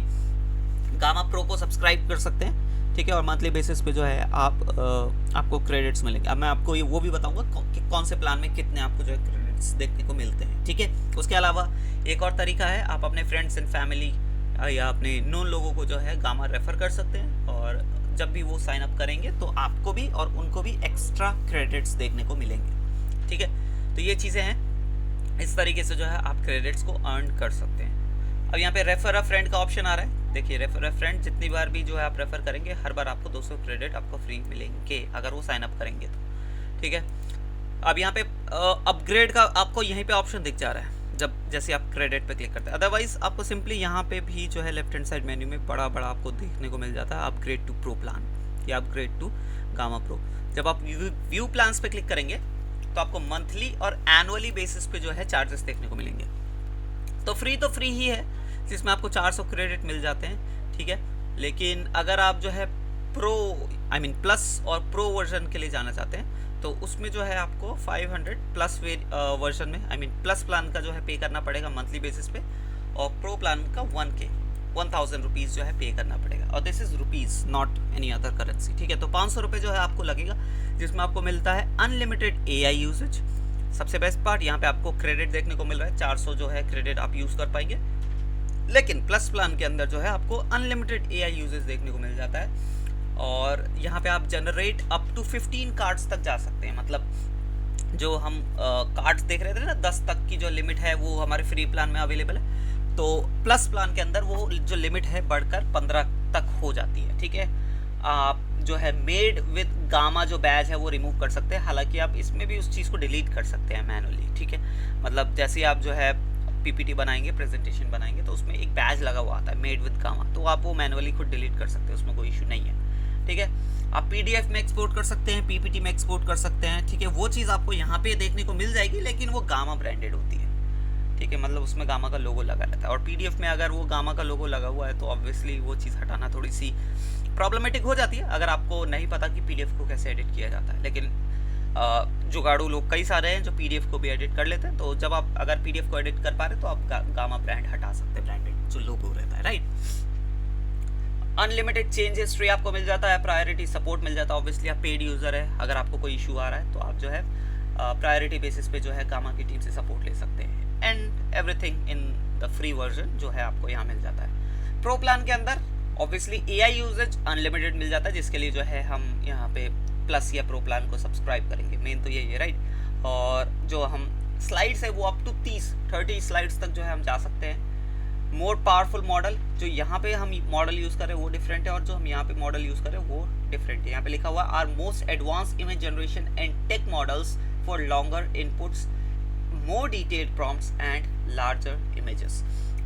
गामा प्रो को सब्सक्राइब कर सकते हैं, ठीक है, और मंथली बेसिस पे जो है आपको क्रेडिट्स मिलेंगे। अब मैं आपको ये वो भी बताऊंगा कि कौन से प्लान में कितने आपको जो है क्रेडिट्स देखने को मिलते हैं, ठीक है। उसके अलावा एक और तरीका है, आप अपने फ्रेंड्स एंड फैमिली या अपने नोन लोगों को जो है गामा रेफर कर सकते हैं, और जब भी वो साइन अप करेंगे तो आपको भी और उनको भी एक्स्ट्रा क्रेडिट्स देखने को मिलेंगे, ठीक है। तो ये चीज़ें हैं, इस तरीके से जो है आप क्रेडिट्स को अर्न कर सकते हैं। अब यहाँ पे रेफर अ फ्रेंड का ऑप्शन आ रहा है। देखिए रेफर अ फ्रेंड जितनी बार भी जो है आप रेफर करेंगे हर बार आपको 200 क्रेडिट आपको फ्री मिलेंगे अगर वो साइन अप करेंगे तो, ठीक है। अब यहाँ पे अपग्रेड का आपको यहीं पे ऑप्शन दिख जा रहा है जब जैसे आप क्रेडिट पे क्लिक करते हैं। अदरवाइज आपको सिंपली यहाँ पे भी जो है लेफ्ट हैंड साइड मेन्यू में बड़ा बड़ा आपको देखने को मिल जाता है अपग्रेड टू प्रो प्लान या अपग्रेड टू गामा प्रो। जब आप व्यू प्लान्स पे क्लिक करेंगे तो आपको मंथली और एनुअली बेसिस पे जो है चार्जेस देखने को मिलेंगे। तो फ्री ही है जिसमें आपको 400 क्रेडिट मिल जाते हैं, ठीक है। लेकिन अगर आप जो है प्लस और प्रो वर्जन के लिए जाना चाहते हैं तो उसमें जो है आपको 500 प्लस वर्जन में प्लस प्लान का जो है पे करना पड़ेगा मंथली बेसिस पे, और प्रो प्लान का 1000 रुपीज़ जो है पे करना पड़ेगा, और this is rupees not any other currency, ठीक है। तो 500 रुपये जो है आपको लगेगा जिसमें आपको मिलता है अनलिमिटेड एआई यूजेज। सबसे बेस्ट पार्ट यहाँ पे आपको क्रेडिट देखने को मिल रहा है, 400 जो है क्रेडिट आप यूज़ कर पाएंगे, लेकिन प्लस प्लान के अंदर जो है आपको अनलिमिटेड एआई यूजेज देखने को मिल जाता है, और यहाँ पे आप जनरेट अप टू 15 कार्ड्स तक जा सकते हैं। मतलब जो हम कार्ड्स देख रहे थे ना 10 तक की जो लिमिट है वो हमारे फ्री प्लान में अवेलेबल है, तो प्लस प्लान के अंदर वो जो लिमिट है बढ़कर 15 तक हो जाती है, ठीक है। आप जो है मेड विद गामा जो बैज है वो रिमूव कर सकते हैं, हालांकि आप इसमें भी उस चीज़ को डिलीट कर सकते हैं मैनुअली, ठीक है। मतलब जैसे आप जो है पीपीटी बनाएंगे, प्रेजेंटेशन बनाएंगे, तो उसमें एक बैज लगा हुआ आता है मेड विद गामा, तो आप वो मैनुअली खुद डिलीट कर सकते हैं, उसमें कोई इशू नहीं है, ठीक है। आप पीडीएफ में एक्सपोर्ट कर सकते हैं, पीपीटी में एक्सपोर्ट कर सकते हैं, ठीक है। वो चीज़ आपको यहाँ पे देखने को मिल जाएगी, लेकिन वो गामा ब्रांडेड होती है, ठीक है। मतलब उसमें गामा का लोगो लगा रहता है, और पीडीएफ में अगर वो गामा का लोगो लगा हुआ है तो ऑब्वियसली वो चीज़ हटाना थोड़ी सी प्रॉब्लमेटिक हो जाती है अगर आपको नहीं पता कि पीडीएफ को कैसे एडिट किया जाता है। लेकिन जुगाड़ू लोग कई सारे हैं जो पीडीएफ को भी एडिट कर लेते हैं, तो जब आप अगर पीडीएफ को एडिट कर पा रहे तो आप गामा ब्रांड हटा सकते हैं, ब्रांडेड जो लोगो रहता है, राइट। अनलिमिटेड चेंज हिस्ट्री आपको मिल जाता है, प्रायोरिटी सपोर्ट मिल जाता है। ऑब्वियसली आप पेड यूज़र है, अगर आपको कोई इशू आ रहा है तो आप जो है प्रायोरिटी बेसिस पे जो है गामा की टीम से सपोर्ट ले सकते हैं, and everything in the free version जो है आपको यहाँ मिल जाता है। प्रो प्लान के अंदर ऑब्वियसली एआई यूजेज अनलिमिटेड मिल जाता है, जिसके लिए जो है हम यहाँ पे प्लस या प्रो प्लान को सब्सक्राइब करेंगे, मेन तो यही है, राइट। और जो हम स्लाइड्स है वो अप टू 30 स्लाइड्स तक जो है हम जा सकते हैं। मोर पावरफुल मॉडल, जो यहाँ पे हम मॉडल यूज़ करें वो डिफरेंट है, और जो हम यहाँ पे मॉडल यूज़ करें वो डिफरेंट है। यहाँ पे लिखा हुआ are most advanced image generation and tech models for longer inputs, more detailed prompts and larger images,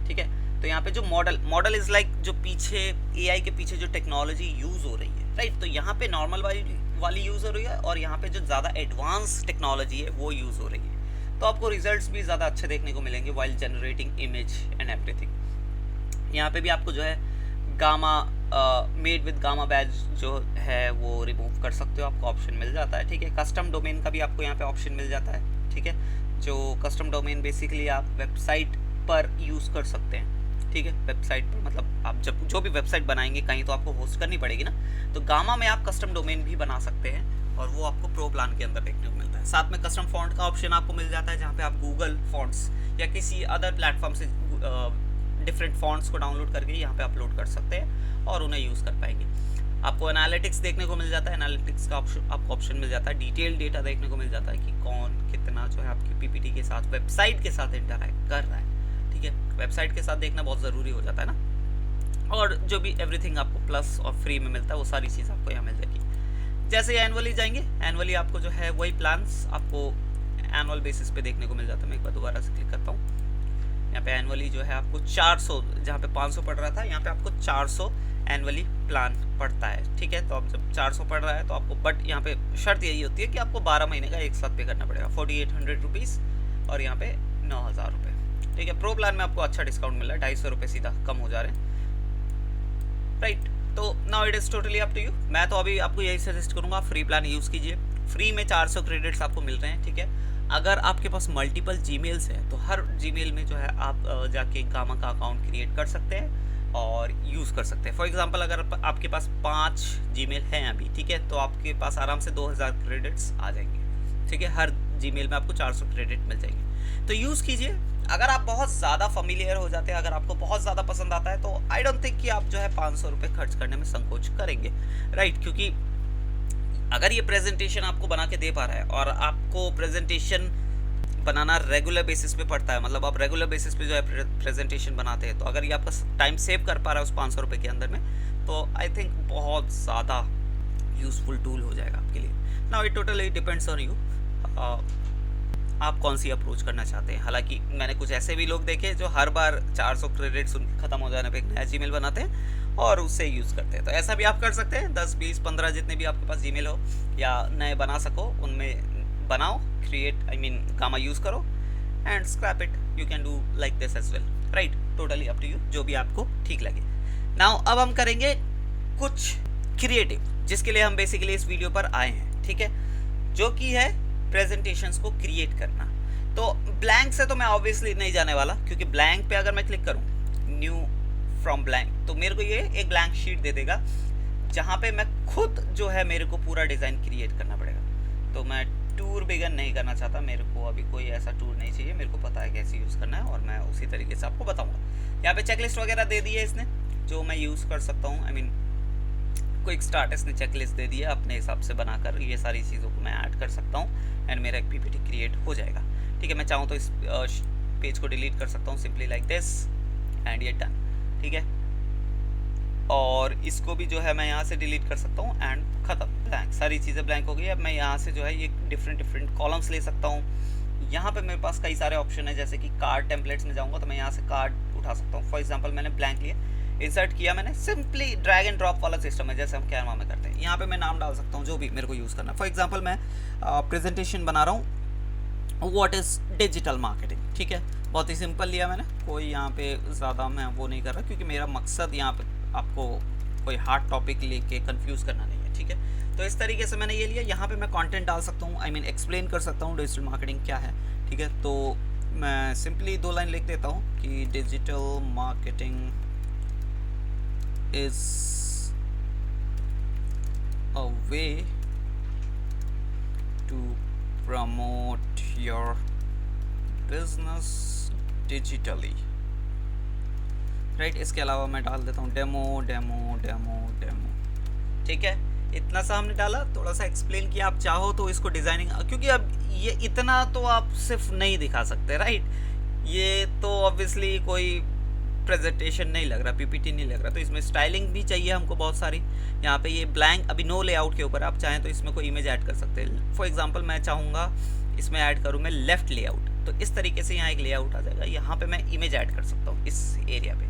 ठीक है। तो यहाँ पे जो मॉडल इज लाइक जो पीछे एआई के पीछे जो टेक्नोलॉजी यूज़ हो रही है, राइट। तो यहाँ पे नॉर्मल वाली यूज़ हो रही है, और यहाँ पे जो ज़्यादा एडवांस टेक्नोलॉजी है वो यूज़ हो रही है, तो आपको रिजल्ट्स भी ज़्यादा अच्छे देखने को मिलेंगे while generating image and everything. यहाँ पे भी आपको जो है Gamma made with Gamma badge जो है वो रिमूव कर सकते हो, आपको ऑप्शन मिल जाता है, ठीक है। कस्टम डोमेन का भी आपको यहाँ पे ऑप्शन मिल जाता है, ठीक है। जो कस्टम डोमेन बेसिकली आप वेबसाइट पर यूज़ कर सकते हैं, ठीक है। वेबसाइट पर मतलब आप जब जो भी वेबसाइट बनाएंगे कहीं तो आपको होस्ट करनी पड़ेगी ना, तो गामा में आप कस्टम डोमेन भी बना सकते हैं, और वो आपको प्रो प्लान के अंदर देखने को मिलता है। साथ में कस्टम फॉन्ट का ऑप्शन आपको मिल जाता है, जहाँ पे आप गूगल फॉन्ट्स या किसी अदर प्लेटफॉर्म से डिफरेंट फॉन्ट्स को डाउनलोड करके यहाँ पे अपलोड कर सकते हैं और उन्हें यूज़ कर पाएंगे। आपको एनालिटिक्स देखने को मिल जाता है, एनालिटिक्स का आपको ऑप्शन मिल जाता है, डिटेल डेटा देखने को मिल जाता है कि कौन कितना जो है आपकी पीपीटी के साथ, वेबसाइट के साथ इंटरैक्ट कर रहा है। ठीक है, वेबसाइट के साथ देखना बहुत ज़रूरी हो जाता है ना। और जो भी एवरीथिंग आपको प्लस और फ्री में मिलता है वो सारी चीज़ आपको यहाँ मिल जाएगी। जैसे एनुअली जाएंगे, एनुअली आपको जो है वही प्लान्स आपको एनुअल बेसिस पे देखने को मिल जाता है। मैं एक बार दोबारा से क्लिक करता हूँ। यहाँ पे एनुअली जो है आपको 400, जहाँ पे 500 पड़ रहा था, यहाँ पे आपको 400 एनुअली प्लान पड़ता है। ठीक है, तो अब जब 400 पड़ रहा है तो आपको, बट यहाँ पे शर्त यही होती है कि आपको 12 महीने का एक साथ पे करना पड़ेगा, 4800 रुपीज़ और यहाँ पे 9000 रुपये। ठीक है, प्रो प्लान में आपको अच्छा डिस्काउंट मिल रहा है, 250 रुपये सीधा कम हो जा रहे हैं। राइट, तो now it is totally up to you. मैं तो अभी आपको यही सजेस्ट करूँगा, फ्री प्लान यूज़ कीजिए। फ्री में 400 क्रेडिट्स आपको मिल रहे हैं। ठीक है, अगर आपके पास मल्टीपल जीमेल्स हैं तो हर जीमेल में जो है आप जाके गामा का अकाउंट क्रिएट कर सकते हैं और यूज़ कर सकते हैं। फॉर एग्जांपल अगर आपके पास 5 जीमेल हैं अभी, ठीक है, तो आपके पास आराम से 2000 क्रेडिट्स आ जाएंगे। ठीक है, हर जीमेल में आपको 400 क्रेडिट मिल जाएंगे, तो यूज़ कीजिए। अगर आप बहुत ज़्यादा फैमिलियर हो जाते हैं, अगर आपको बहुत ज़्यादा पसंद आता है, तो आई डोंट थिंक कि आप जो है 500 रुपये खर्च करने में संकोच करेंगे। राइट, क्योंकि अगर ये प्रेजेंटेशन आपको बना के दे पा रहा है और आपको प्रेजेंटेशन बनाना रेगुलर बेसिस पे पड़ता है, मतलब आप रेगुलर बेसिस पे जो है प्रेजेंटेशन बनाते हैं, तो अगर ये आपका टाइम सेव कर पा रहा है उस 500 रुपये के अंदर में, तो आई थिंक बहुत ज़्यादा यूज़फुल टूल हो जाएगा आपके लिए। Now it totally depends on you, आप कौन सी अप्रोच करना चाहते हैं। हालांकि मैंने कुछ ऐसे भी लोग देखे जो हर बार 400 क्रेडिट्स उनके ख़त्म हो जाने पे एक नया जीमेल बनाते हैं और उससे यूज़ करते हैं। तो ऐसा भी आप कर सकते हैं, 10, 20, 15 जितने भी आपके पास जीमेल हो या नए बना सको, उनमें बनाओ, create, I mean Gamma use करो and scrap it. You can do like this as well. Right, totally up to you, जो भी आपको ठीक लगे। नाउ अब हम करेंगे कुछ क्रिएटिव, जिसके लिए हम बेसिकली इस वीडियो पर आए हैं। ठीक है, जो कि है प्रेजेंटेशंस को क्रिएट करना। तो ब्लैंक से तो मैं ऑब्वियसली नहीं जाने वाला, क्योंकि ब्लैंक पे अगर मैं क्लिक करूं, न्यू फ्रॉम ब्लैंक, तो मेरे को ये एक ब्लैंक शीट दे देगा, जहां पे मैं खुद जो है मेरे को पूरा डिज़ाइन क्रिएट करना पड़ेगा। तो मैं टूर बिगन नहीं करना चाहता, मेरे को अभी कोई ऐसा टूर नहीं चाहिए, मेरे को पता है कैसे यूज़ करना है और मैं उसी तरीके से आपको बताऊँगा। यहाँ पे चेकलिस्ट वगैरह दे दी है इसने, जो मैं यूज़ कर सकता हूँ। आई मीन क्विक स्टार्ट इसने चेकलिस्ट दे दी है, अपने हिसाब से बनाकर ये सारी चीज़ों को मैं ऐड कर सकता हूँ एंड मेरा एक पीपीटी क्रिएट हो जाएगा। ठीक है, मैं चाहूँ तो इस पेज को डिलीट कर सकता हूँ, सिंपली लाइक दिस एंड ये डन। ठीक है, और इसको भी जो है मैं यहाँ से डिलीट कर सकता हूँ एंड ख़त्म, ब्लैंक, सारी चीज़ें ब्लैंक हो गई। अब मैं यहाँ से जो है ये डिफरेंट कॉलम्स ले सकता हूँ। यहाँ पे मेरे पास कई सारे ऑप्शन है, जैसे कि कार्ड टेम्पलेट्स में जाऊँगा तो मैं यहाँ से कार्ड उठा सकता हूँ। फॉर एग्जाम्पल मैंने ब्लैंक लिया, इंसर्ट किया मैंने, सिंपली ड्रैग एंड ड्रॉप वाला सिस्टम है, जैसे हम कैनवा में करते हैं। यहाँ पे मैं नाम डाल सकता हूँ जो भी मेरे को यूज़ करना है। फॉर एग्जांपल मैं प्रेजेंटेशन बना रहा हूँ, व्हाट इज़ डिजिटल मार्केटिंग। ठीक है, बहुत ही सिंपल लिया मैंने, कोई यहाँ पे ज़्यादा मैं वो नहीं कर रहा, क्योंकि मेरा मकसद यहाँ पे आपको कोई हार्ड टॉपिक लेके कंफ्यूज करना नहीं है। ठीक है, तो इस तरीके से मैंने ये लिया। यहाँ पे मैं कंटेंट डाल सकता हूँ, आई मीन एक्सप्लेन कर सकता हूँ डिजिटल मार्केटिंग क्या है। ठीक है, तो मैं सिंपली 2 लाइन लिख देता हूँ कि digital marketing is a way to promote your business digitally. Right, इसके अलावा मैं डाल देता हूँ डेमो डेमो डेमो डेमो। ठीक है, इतना सा हमने डाला, थोड़ा सा एक्सप्लेन किया। आप चाहो तो इसको डिज़ाइनिंग, क्योंकि अब ये इतना तो आप सिर्फ नहीं दिखा सकते। राइट, ये तो ऑब्वियसली कोई प्रेजेंटेशन नहीं लग रहा, पीपीटी नहीं लग रहा, तो इसमें स्टाइलिंग भी चाहिए हमको बहुत सारी। यहाँ पे ये ब्लैंक अभी नो लेआउट के ऊपर, आप चाहें तो इसमें कोई इमेज ऐड कर सकते हैं। फॉर एग्जांपल मैं चाहूँगा इसमें ऐड करूँ मैं लेफ़्ट लेआउट, तो इस तरीके से यहाँ एक लेआउट आ जाएगा। यहाँ पे मैं इमेज ऐड कर सकता हूँ इस एरिया पे।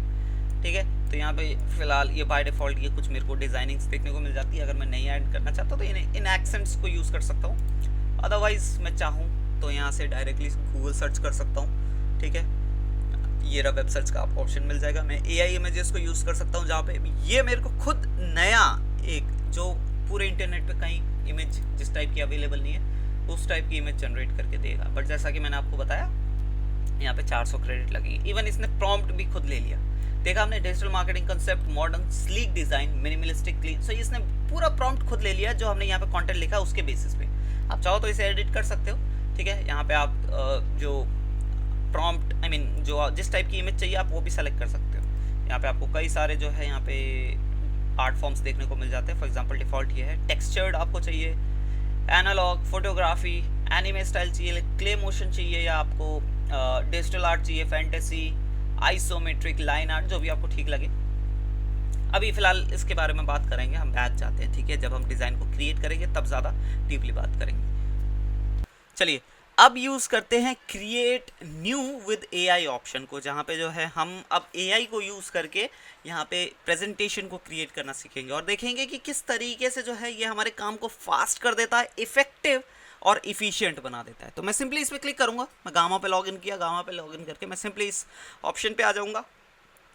ठीक है, तो यहाँ पे फिलहाल ये बाय डिफ़ॉल्ट ये कुछ मेरे को डिज़ाइनिंग्स देखने को मिल जाती है। अगर मैं नहीं ऐड करना चाहता तो इन एक्सेंट्स को यूज़ कर सकता हूँ। अदरवाइज़ मैं चाहूँ तो यहाँ से डायरेक्टली गूगल सर्च कर सकता हूँ। ठीक है, ये रहा वेब सर्च का आपको ऑप्शन मिल जाएगा। मैं AI इमेजेस को यूज़ कर सकता हूँ, जहाँ पे ये मेरे को खुद नया एक, जो पूरे इंटरनेट पे कहीं इमेज जिस टाइप की अवेलेबल नहीं है, उस टाइप की इमेज जनरेट करके देगा। बट जैसा कि मैंने आपको बताया, यहाँ पे 400 क्रेडिट लगेगी। इवन इसने प्रॉम्प्ट भी खुद ले लिया। देखा हमने, digital marketing concept, modern, sleek design, minimalistic, clean. So इसने पूरा प्रॉम्प्ट खुद ले लिया, जो हमने यहाँ पे कॉन्टेंट लिखा उसके बेसिस पे। आप चाहो तो इसे एडिट कर सकते हो। ठीक है, यहाँ पे आप जो प्रॉम्प्ट आई मीन जो जिस टाइप की इमेज चाहिए आप वो भी सेलेक्ट कर सकते हो। यहाँ पे आपको कई सारे जो है यहाँ पे आर्ट फॉर्म्स देखने को मिल जाते हैं। फॉर एग्जांपल डिफ़ॉल्ट ये है, टेक्सचर्ड आपको चाहिए, एनालॉग, फोटोग्राफी, एनिमे स्टाइल चाहिए, क्ले मोशन चाहिए, या आपको डिजिटल आर्ट चाहिए, फैंटेसी, आइसोमेट्रिक, लाइन आर्ट, जो भी आपको ठीक लगे। अभी फ़िलहाल इसके बारे में बात करेंगे, हम बैक जाते हैं, ठीक है। जब हम डिज़ाइन को क्रिएट करेंगे तब ज़्यादा डीपली बात करेंगे। चलिए अब यूज़ करते हैं create new with AI option को, जहाँ पे जो है हम अब एआई को यूज़ करके यहाँ पे प्रेजेंटेशन को क्रिएट करना सीखेंगे और देखेंगे कि किस तरीके से जो है ये हमारे काम को फास्ट कर देता है, इफेक्टिव और इफ़िशियंट बना देता है। तो मैं सिंपली इस पर क्लिक करूँगा, मैं गामा पे लॉगिन किया, गामा पे लॉगिन करके मैं सिंपली इस ऑप्शन पे आ जाऊँगा।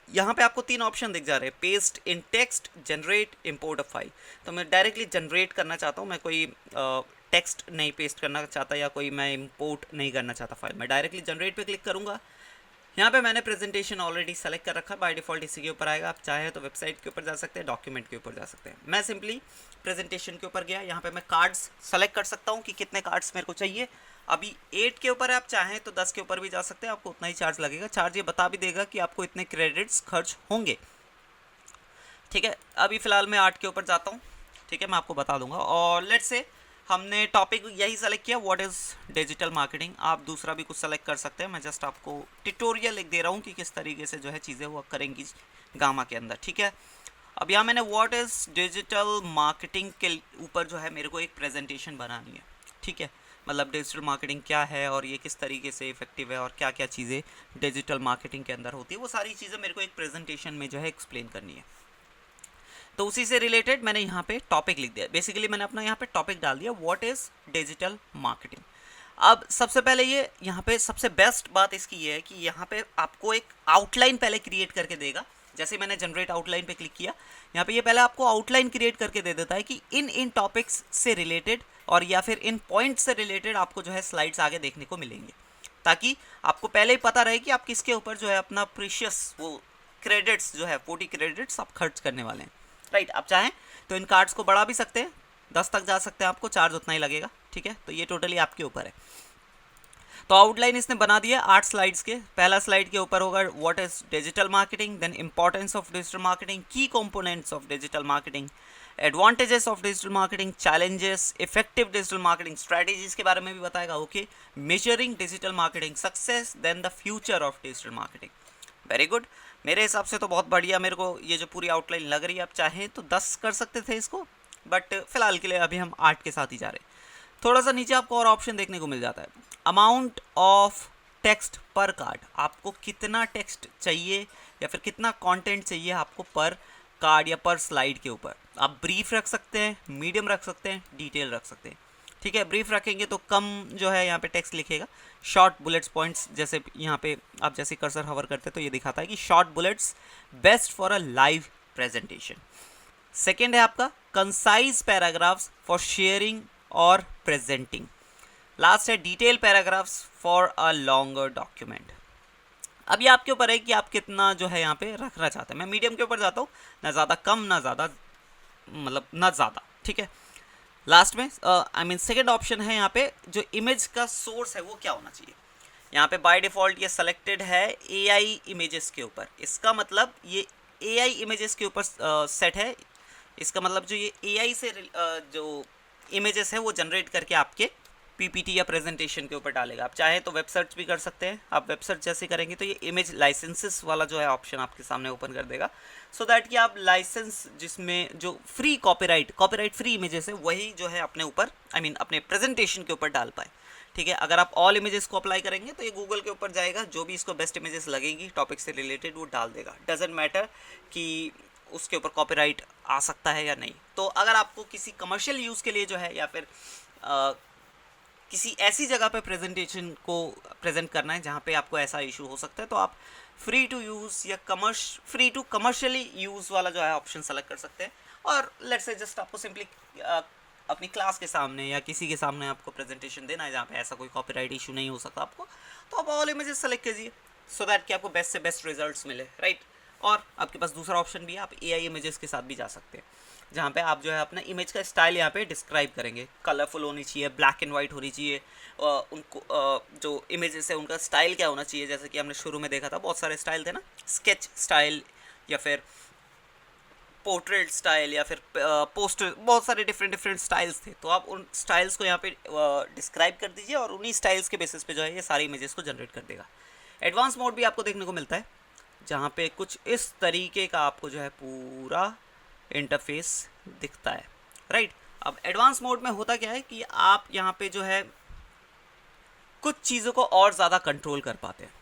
यहाँ पे आपको 3 ऑप्शन दिख जा रहे हैं, paste in text, generate, import a file. तो मैं डायरेक्टली जनरेट करना चाहता हूँ, मैं कोई टेक्स्ट नहीं पेस्ट करना चाहता या कोई मैं इंपोर्ट नहीं करना चाहता फाइल, मैं डायरेक्टली जनरेट पे क्लिक करूँगा। यहाँ पे मैंने प्रेजेंटेशन ऑलरेडी सेलेक्ट कर रखा है, बाय डिफ़ॉल्ट इसी के ऊपर आएगा। आप चाहे तो वेबसाइट के ऊपर जा सकते हैं, डॉक्यूमेंट के ऊपर जा सकते हैं। मैं सिंपली प्रेजेंटेशन के ऊपर गया, यहाँ पे मैं कार्ड्स सेलेक्ट कर सकता हूँ कि कितने कार्ड्स मेरे को चाहिए। अभी 8 के ऊपर है, आप चाहें तो 10 के ऊपर भी जा सकते हैं, आपको उतना ही चार्ज लगेगा। चार्ज ये बता भी देगा कि आपको इतने क्रेडिट्स खर्च होंगे, ठीक है। अभी फ़िलहाल मैं 8 के ऊपर जाता हूँ, ठीक है, मैं आपको बता दूंगा। और लेट्स से हमने टॉपिक यही सेलेक्ट किया, व्हाट इज़ डिजिटल मार्केटिंग। आप दूसरा भी कुछ सेलेक्ट कर सकते हैं, मैं जस्ट आपको ट्यूटोरियल लिख दे रहा हूँ कि किस तरीके से जो है चीज़ें वो करेंगी गामा के अंदर, ठीक है। अब यहाँ मैंने व्हाट इज़ डिजिटल मार्केटिंग के ऊपर जो है मेरे को एक प्रेजेंटेशन बनानी है, ठीक है। मतलब डिजिटल मार्केटिंग क्या है और ये किस तरीके से इफेक्टिव है और क्या क्या चीज़ें डिजिटल मार्केटिंग के अंदर होती है, वो सारी चीज़ें मेरे को एक प्रेजेंटेशन में जो है एक्सप्लेन करनी है। तो उसी से रिलेटेड मैंने यहाँ पे टॉपिक लिख दिया। बेसिकली मैंने अपना यहाँ पे टॉपिक डाल दिया, व्हाट इज़ डिजिटल मार्केटिंग। अब सबसे पहले ये यहाँ पे सबसे बेस्ट बात इसकी ये है कि यहाँ पे आपको एक आउटलाइन पहले क्रिएट करके देगा। जैसे मैंने जनरेट आउटलाइन पे क्लिक किया, यहाँ पे ये पहले आपको आउटलाइन क्रिएट करके दे देता है कि इन टॉपिक्स से रिलेटेड और या फिर इन पॉइंट्स से रिलेटेड आपको जो है स्लाइड्स आगे देखने को मिलेंगे, ताकि आपको पहले ही पता रहे कि आप किसके ऊपर जो है अपना प्रीशियस वो क्रेडिट्स जो है 40 क्रेडिट्स आप खर्च करने वाले हैं, राइट। आप चाहें तो इन कार्ड्स को बढ़ा भी सकते हैं, 10 तक जा सकते हैं, आपको चार्ज उतना ही लगेगा, ठीक है। तो ये टोटली आपके ऊपर है। तो आउटलाइन इसने बना दिया 8 स्लाइड्स के। पहला स्लाइड के ऊपर होगा what is digital marketing, then importance of digital marketing, key components of digital marketing, advantages of digital marketing, challenges, effective digital marketing strategies के बारे में भी बताएगा, okay. Measuring digital marketing success, then the future of digital marketing. Very good, मेरे हिसाब से तो बहुत बढ़िया मेरे को ये जो पूरी आउटलाइन लग रही है। आप चाहें तो 10 कर सकते थे इसको, बट फिलहाल के लिए अभी हम 8 के साथ ही जा रहे हैं। थोड़ा सा नीचे आपको और ऑप्शन देखने को मिल जाता है, अमाउंट ऑफ टेक्स्ट पर कार्ड, आपको कितना टेक्स्ट चाहिए या फिर कितना कंटेंट चाहिए आपको पर कार्ड या पर स्लाइड के ऊपर। आप ब्रीफ रख सकते हैं, मीडियम रख सकते हैं, डिटेल रख सकते हैं, ठीक है। ब्रीफ रखेंगे तो कम जो है यहाँ पे टेक्स्ट लिखेगा, शॉर्ट बुलेट्स पॉइंट्स, जैसे यहाँ पे आप जैसे कर्सर हवर करते हैं तो ये दिखाता है कि short bullets best for a live presentation. Second है आपका कंसाइज पैराग्राफ्स फॉर शेयरिंग और प्रेजेंटिंग। लास्ट है detail paragraphs for a longer document. अब ये आपके ऊपर है कि आप कितना जो है यहाँ पे रखना चाहते हैं। मैं मीडियम के ऊपर जाता हूँ, ना ज़्यादा कम ना ज़्यादा मतलब ना ज़्यादा, ठीक है। लास्ट में आई मीन सेकेंड ऑप्शन है यहाँ पे जो इमेज का सोर्स है वो क्या होना चाहिए। यहाँ पे बाय डिफ़ॉल्ट ये सेलेक्टेड है एआई इमेजेस के ऊपर। इसका मतलब ये एआई इमेजेस के ऊपर सेट है। इसका मतलब जो ये एआई से जो इमेजेस है वो जनरेट करके आपके पीपीटी या प्रेजेंटेशन के ऊपर डालेगा। आप चाहें तो वेब सर्च भी कर सकते हैं। आप वेब सर्च जैसे करेंगे तो ये इमेज लाइसेंसेस वाला जो है ऑप्शन आपके सामने ओपन कर देगा, सो दैट कि आप लाइसेंस जिसमें जो फ्री कॉपीराइट फ्री इमेजेस है वही जो है अपने ऊपर आई मीन अपने प्रेजेंटेशन के ऊपर डाल पाए, ठीक है। अगर आप ऑल इमेजेस को अप्लाई करेंगे तो ये गूगल के ऊपर जाएगा, जो भी इसको बेस्ट इमेजेस लगेगी टॉपिक से रिलेटेड वो डाल देगा। डजेंट मैटर कि उसके ऊपर कॉपीराइट आ सकता है या नहीं। तो अगर आपको किसी कमर्शियल यूज़ के लिए जो है या फिर किसी ऐसी जगह पे प्रेजेंटेशन को प्रेजेंट करना है जहाँ पे आपको ऐसा इशू हो सकता है, तो आप फ्री टू यूज़ या फ्री टू कमर्शियली यूज़ वाला जो है ऑप्शन सेलेक्ट कर सकते हैं। और लेट्स से जस्ट आपको सिंपली अपनी क्लास के सामने या किसी के सामने आपको प्रेजेंटेशन देना है जहाँ पे ऐसा कोई कॉपीराइट इशू नहीं हो सकता आपको, तो आप ऑल इमेजेस सेलेक्ट कीजिए सो दैट कि आपको बेस्ट से बेस्ट रिजल्ट्स मिले, राइट। और आपके पास दूसरा ऑप्शन भी है, आप एआई इमेजेस के साथ भी जा सकते हैं। जहाँ पे आप जो है अपना इमेज का स्टाइल यहाँ पे डिस्क्राइब करेंगे। कलरफुल होनी चाहिए, ब्लैक एंड वाइट होनी चाहिए, उनको जो इमेजेस है उनका स्टाइल क्या होना चाहिए, जैसे कि हमने शुरू में देखा था बहुत सारे स्टाइल थे ना, स्केच स्टाइल या फिर पोर्ट्रेट स्टाइल या फिर पोस्टर, बहुत सारे डिफरेंट स्टाइल्स थे। तो आप उन स्टाइल्स को यहाँ पे डिस्क्राइब कर दीजिए और उन्हीं स्टाइल्स के बेसिस पे जो है ये सारी इमेजेस को जनरेट कर देगा। एडवांस मोड भी आपको देखने को मिलता है, जहाँ पे कुछ इस तरीके का आपको जो है पूरा इंटरफेस दिखता है, राइट। अब एडवांस मोड में होता क्या है कि आप यहाँ पे जो है कुछ चीज़ों को और ज़्यादा कंट्रोल कर पाते हैं।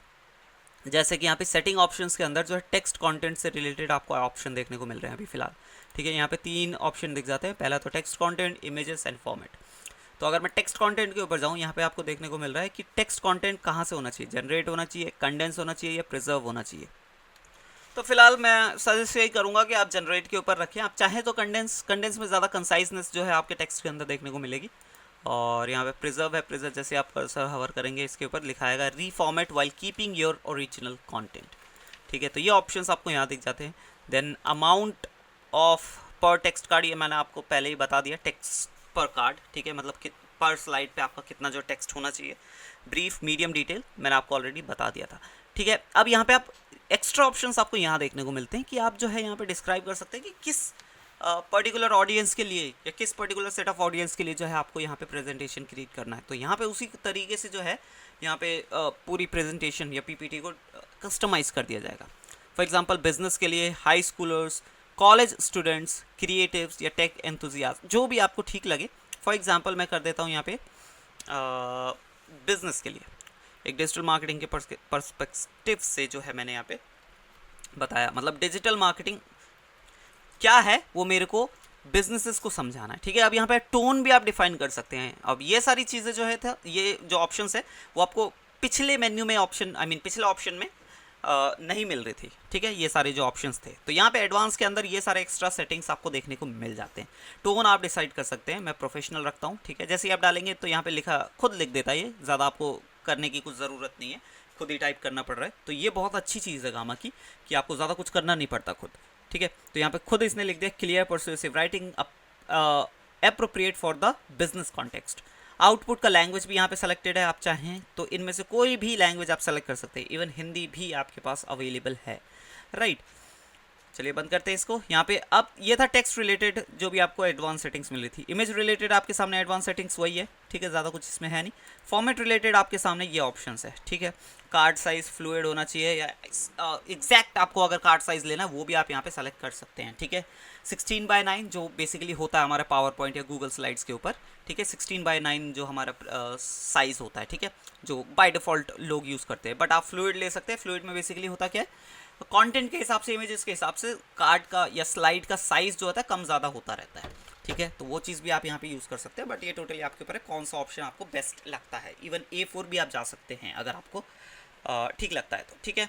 जैसे कि यहाँ पे सेटिंग ऑप्शंस के अंदर जो है टेक्स्ट कंटेंट से रिलेटेड आपको ऑप्शन देखने को मिल रहे हैं अभी फिलहाल, ठीक है। यहाँ पे 3 ऑप्शन दिख जाते हैं, पहला तो text content, images and format. तो अगर मैं टेक्स्ट कंटेंट के ऊपर जाऊँ, यहाँ पे आपको देखने को मिल रहा है कि टेक्स्ट कंटेंट कहाँ से होना चाहिए, जनरेट होना चाहिए, कंडेंस होना चाहिए या प्रिजर्व होना चाहिए। तो फिलहाल मैं सजेस्ट यही करूँगा कि आप जनरेट के ऊपर रखें। आप चाहें तो कंडेंस में ज़्यादा कंसाइजनेस जो है आपके टेक्स्ट के अंदर देखने को मिलेगी। और यहाँ पे प्रिजर्व है, प्रिजर्व जैसे आप कर्सर हवर करेंगे इसके ऊपर लिखा आएगा reformat while keeping your original content, ठीक है। तो ये ऑप्शंस आपको यहाँ दिख जाते हैं। देन अमाउंट ऑफ पर टेक्स्ट कार्ड, ये मैंने आपको पहले ही बता दिया, टेक्स्ट पर कार्ड, ठीक है, मतलब कि पर स्लाइड पे आपका कितना जो टेक्स्ट होना चाहिए। ब्रीफ, मीडियम, डिटेल मैंने आपको ऑलरेडी बता दिया था, ठीक है। अब यहाँ पे आप एक्स्ट्रा ऑप्शंस आपको यहाँ देखने को मिलते हैं कि आप जो है यहाँ पे डिस्क्राइब कर सकते हैं कि किस पर्टिकुलर ऑडियंस के लिए या किस पर्टिकुलर सेट ऑफ ऑडियंस के लिए जो है आपको यहाँ पे प्रेजेंटेशन क्रिएट करना है। तो यहाँ पे उसी तरीके से जो है यहाँ पे पूरी प्रेजेंटेशन या पीपीटी को कस्टमाइज कर दिया जाएगा। फॉर एग्जांपल बिजनेस के लिए, high schoolers, college students, creatives या टेक एंथुजियास्ट, जो भी आपको ठीक लगे। फॉर एग्जांपल मैं कर देता हूँ यहाँ पे बिजनेस के लिए, एक डिजिटल मार्केटिंग के पर्सपेक्टिव से जो है मैंने यहाँ पे बताया, मतलब डिजिटल मार्केटिंग क्या है वो मेरे को बिजनेसेस को समझाना है, ठीक है। अब यहाँ पे टोन भी आप डिफाइन कर सकते हैं। अब ये सारी चीज़ें जो है था, ये जो ऑप्शंस है वो आपको पिछले मेन्यू में पिछले ऑप्शन में नहीं मिल रही थी, ठीक है, ये सारे जो ऑप्शंस थे। तो यहाँ पे एडवांस के अंदर ये सारे एक्स्ट्रा सेटिंग्स आपको देखने को मिल जाते हैं। टोन आप डिसाइड कर सकते हैं, मैं प्रोफेशनल रखता हूँ, ठीक है। जैसे ही आप डालेंगे तो यहाँ पे लिखा खुद लिख देता है, ये ज़्यादा आपको करने की कुछ ज़रूरत नहीं है, खुद ही टाइप करना पड़ रहा है। तो ये बहुत अच्छी चीज़ है गामा की कि आपको ज़्यादा कुछ करना नहीं पड़ता खुद, ठीक है। तो यहाँ पे खुद इसने लिख दिया clear persuasive writing appropriate for the business context. Output का लैंग्वेज भी यहाँ पे सेलेक्टेड है, आप चाहें तो इनमें से कोई भी लैंग्वेज आप सेलेक्ट कर सकते हैं, इवन हिंदी भी आपके पास अवेलेबल है, राइट। चलिए बंद करते हैं इसको। यहाँ पे अब ये था टेक्स्ट रिलेटेड जो भी आपको एडवांस सेटिंग्स मिल रही थी। इमेज रिलेटेड आपके सामने एडवांस सेटिंग्स वही है, ठीक है, ज़्यादा कुछ इसमें है नहीं। फॉर्मेट रिलेटेड आपके सामने ये ऑप्शंस है, ठीक है। कार्ड साइज फ्लूइड होना चाहिए या एग्जैक्ट आपको अगर कार्ड साइज लेना है वो भी आप यहाँ पे सेलेक्ट कर सकते हैं, ठीक है। 16:9 जो बेसिकली होता है हमारा पावर पॉइंट या गूगल स्लाइड्स के ऊपर, ठीक है। 16:9 जो हमारा साइज़ होता है, ठीक है, जो बाय डिफ़ॉल्ट लोग यूज़ करते हैं। बट आप फ्लूइड ले सकते हैं। फ्लूइड में बेसिकली होता क्या है, कंटेंट के हिसाब से, इमेजेस के हिसाब से कार्ड का या स्लाइड का साइज़ जो होता है कम ज़्यादा होता रहता है, ठीक है। तो वो चीज़ भी आप यहाँ पे यूज़ कर सकते हैं। बट ये टोटली आपके ऊपर है कौन सा ऑप्शन आपको बेस्ट लगता है। इवन A4 भी आप जा सकते हैं अगर आपको ठीक लगता है तो, ठीक है।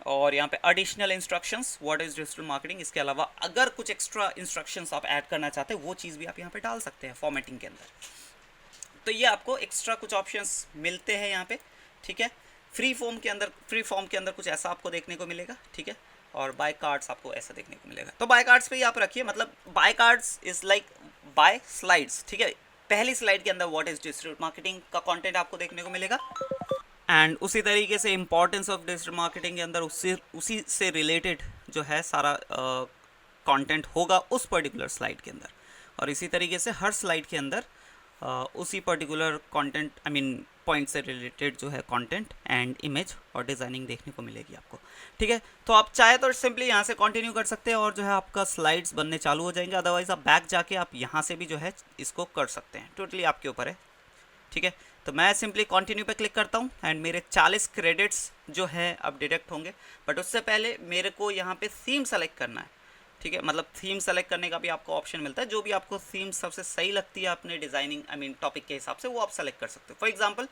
और यहाँ पे additional instructions, what is digital marketing, इसके अलावा अगर कुछ एक्स्ट्रा इंस्ट्रक्शंस आप ऐड करना चाहते हैं वो चीज़ भी आप यहाँ पे डाल सकते हैं फॉर्मेटिंग के अंदर। तो ये आपको एक्स्ट्रा कुछ ऑप्शंस मिलते हैं यहाँ पे, ठीक है। फ्री फॉर्म के अंदर कुछ ऐसा आपको देखने को मिलेगा, ठीक है। और बाय कार्ड्स आपको ऐसा देखने को मिलेगा। तो बाय कार्ड्स पे ही आप रखिए, मतलब by cards is like by slides, ठीक है। पहली स्लाइड के अंदर व्हाट इज डिजिटल मार्केटिंग का कंटेंट आपको देखने को मिलेगा। एंड उसी तरीके से इंपॉर्टेंस ऑफ डिजिटल मार्केटिंग के अंदर उसी से रिलेटेड जो है सारा कंटेंट होगा उस पर्टिकुलर स्लाइड के अंदर। और इसी तरीके से हर स्लाइड के अंदर उसी पर्टिकुलर कंटेंट पॉइंट से रिलेटेड जो है कंटेंट एंड इमेज और डिज़ाइनिंग देखने को मिलेगी आपको, ठीक है। तो आप चाहे तो सिंपली यहाँ से कंटिन्यू कर सकते हैं और जो है आपका स्लाइड्स बनने चालू हो जाएंगे। अदरवाइज़ आप बैक जाके आप यहाँ से भी जो है इसको कर सकते हैं, टोटली आपके ऊपर है, ठीक है। तो मैं सिंपली कंटिन्यू पे क्लिक करता हूँ एंड मेरे 40 क्रेडिट्स जो है अब डिडक्ट होंगे। बट उससे पहले मेरे को यहाँ पे थीम सेलेक्ट करना है, ठीक है। मतलब थीम सेलेक्ट करने का भी आपको ऑप्शन मिलता है। जो भी आपको थीम सबसे सही लगती है अपने डिज़ाइनिंग टॉपिक के हिसाब से वो आप सेलेक्ट कर सकते हो। फॉर एग्जांपल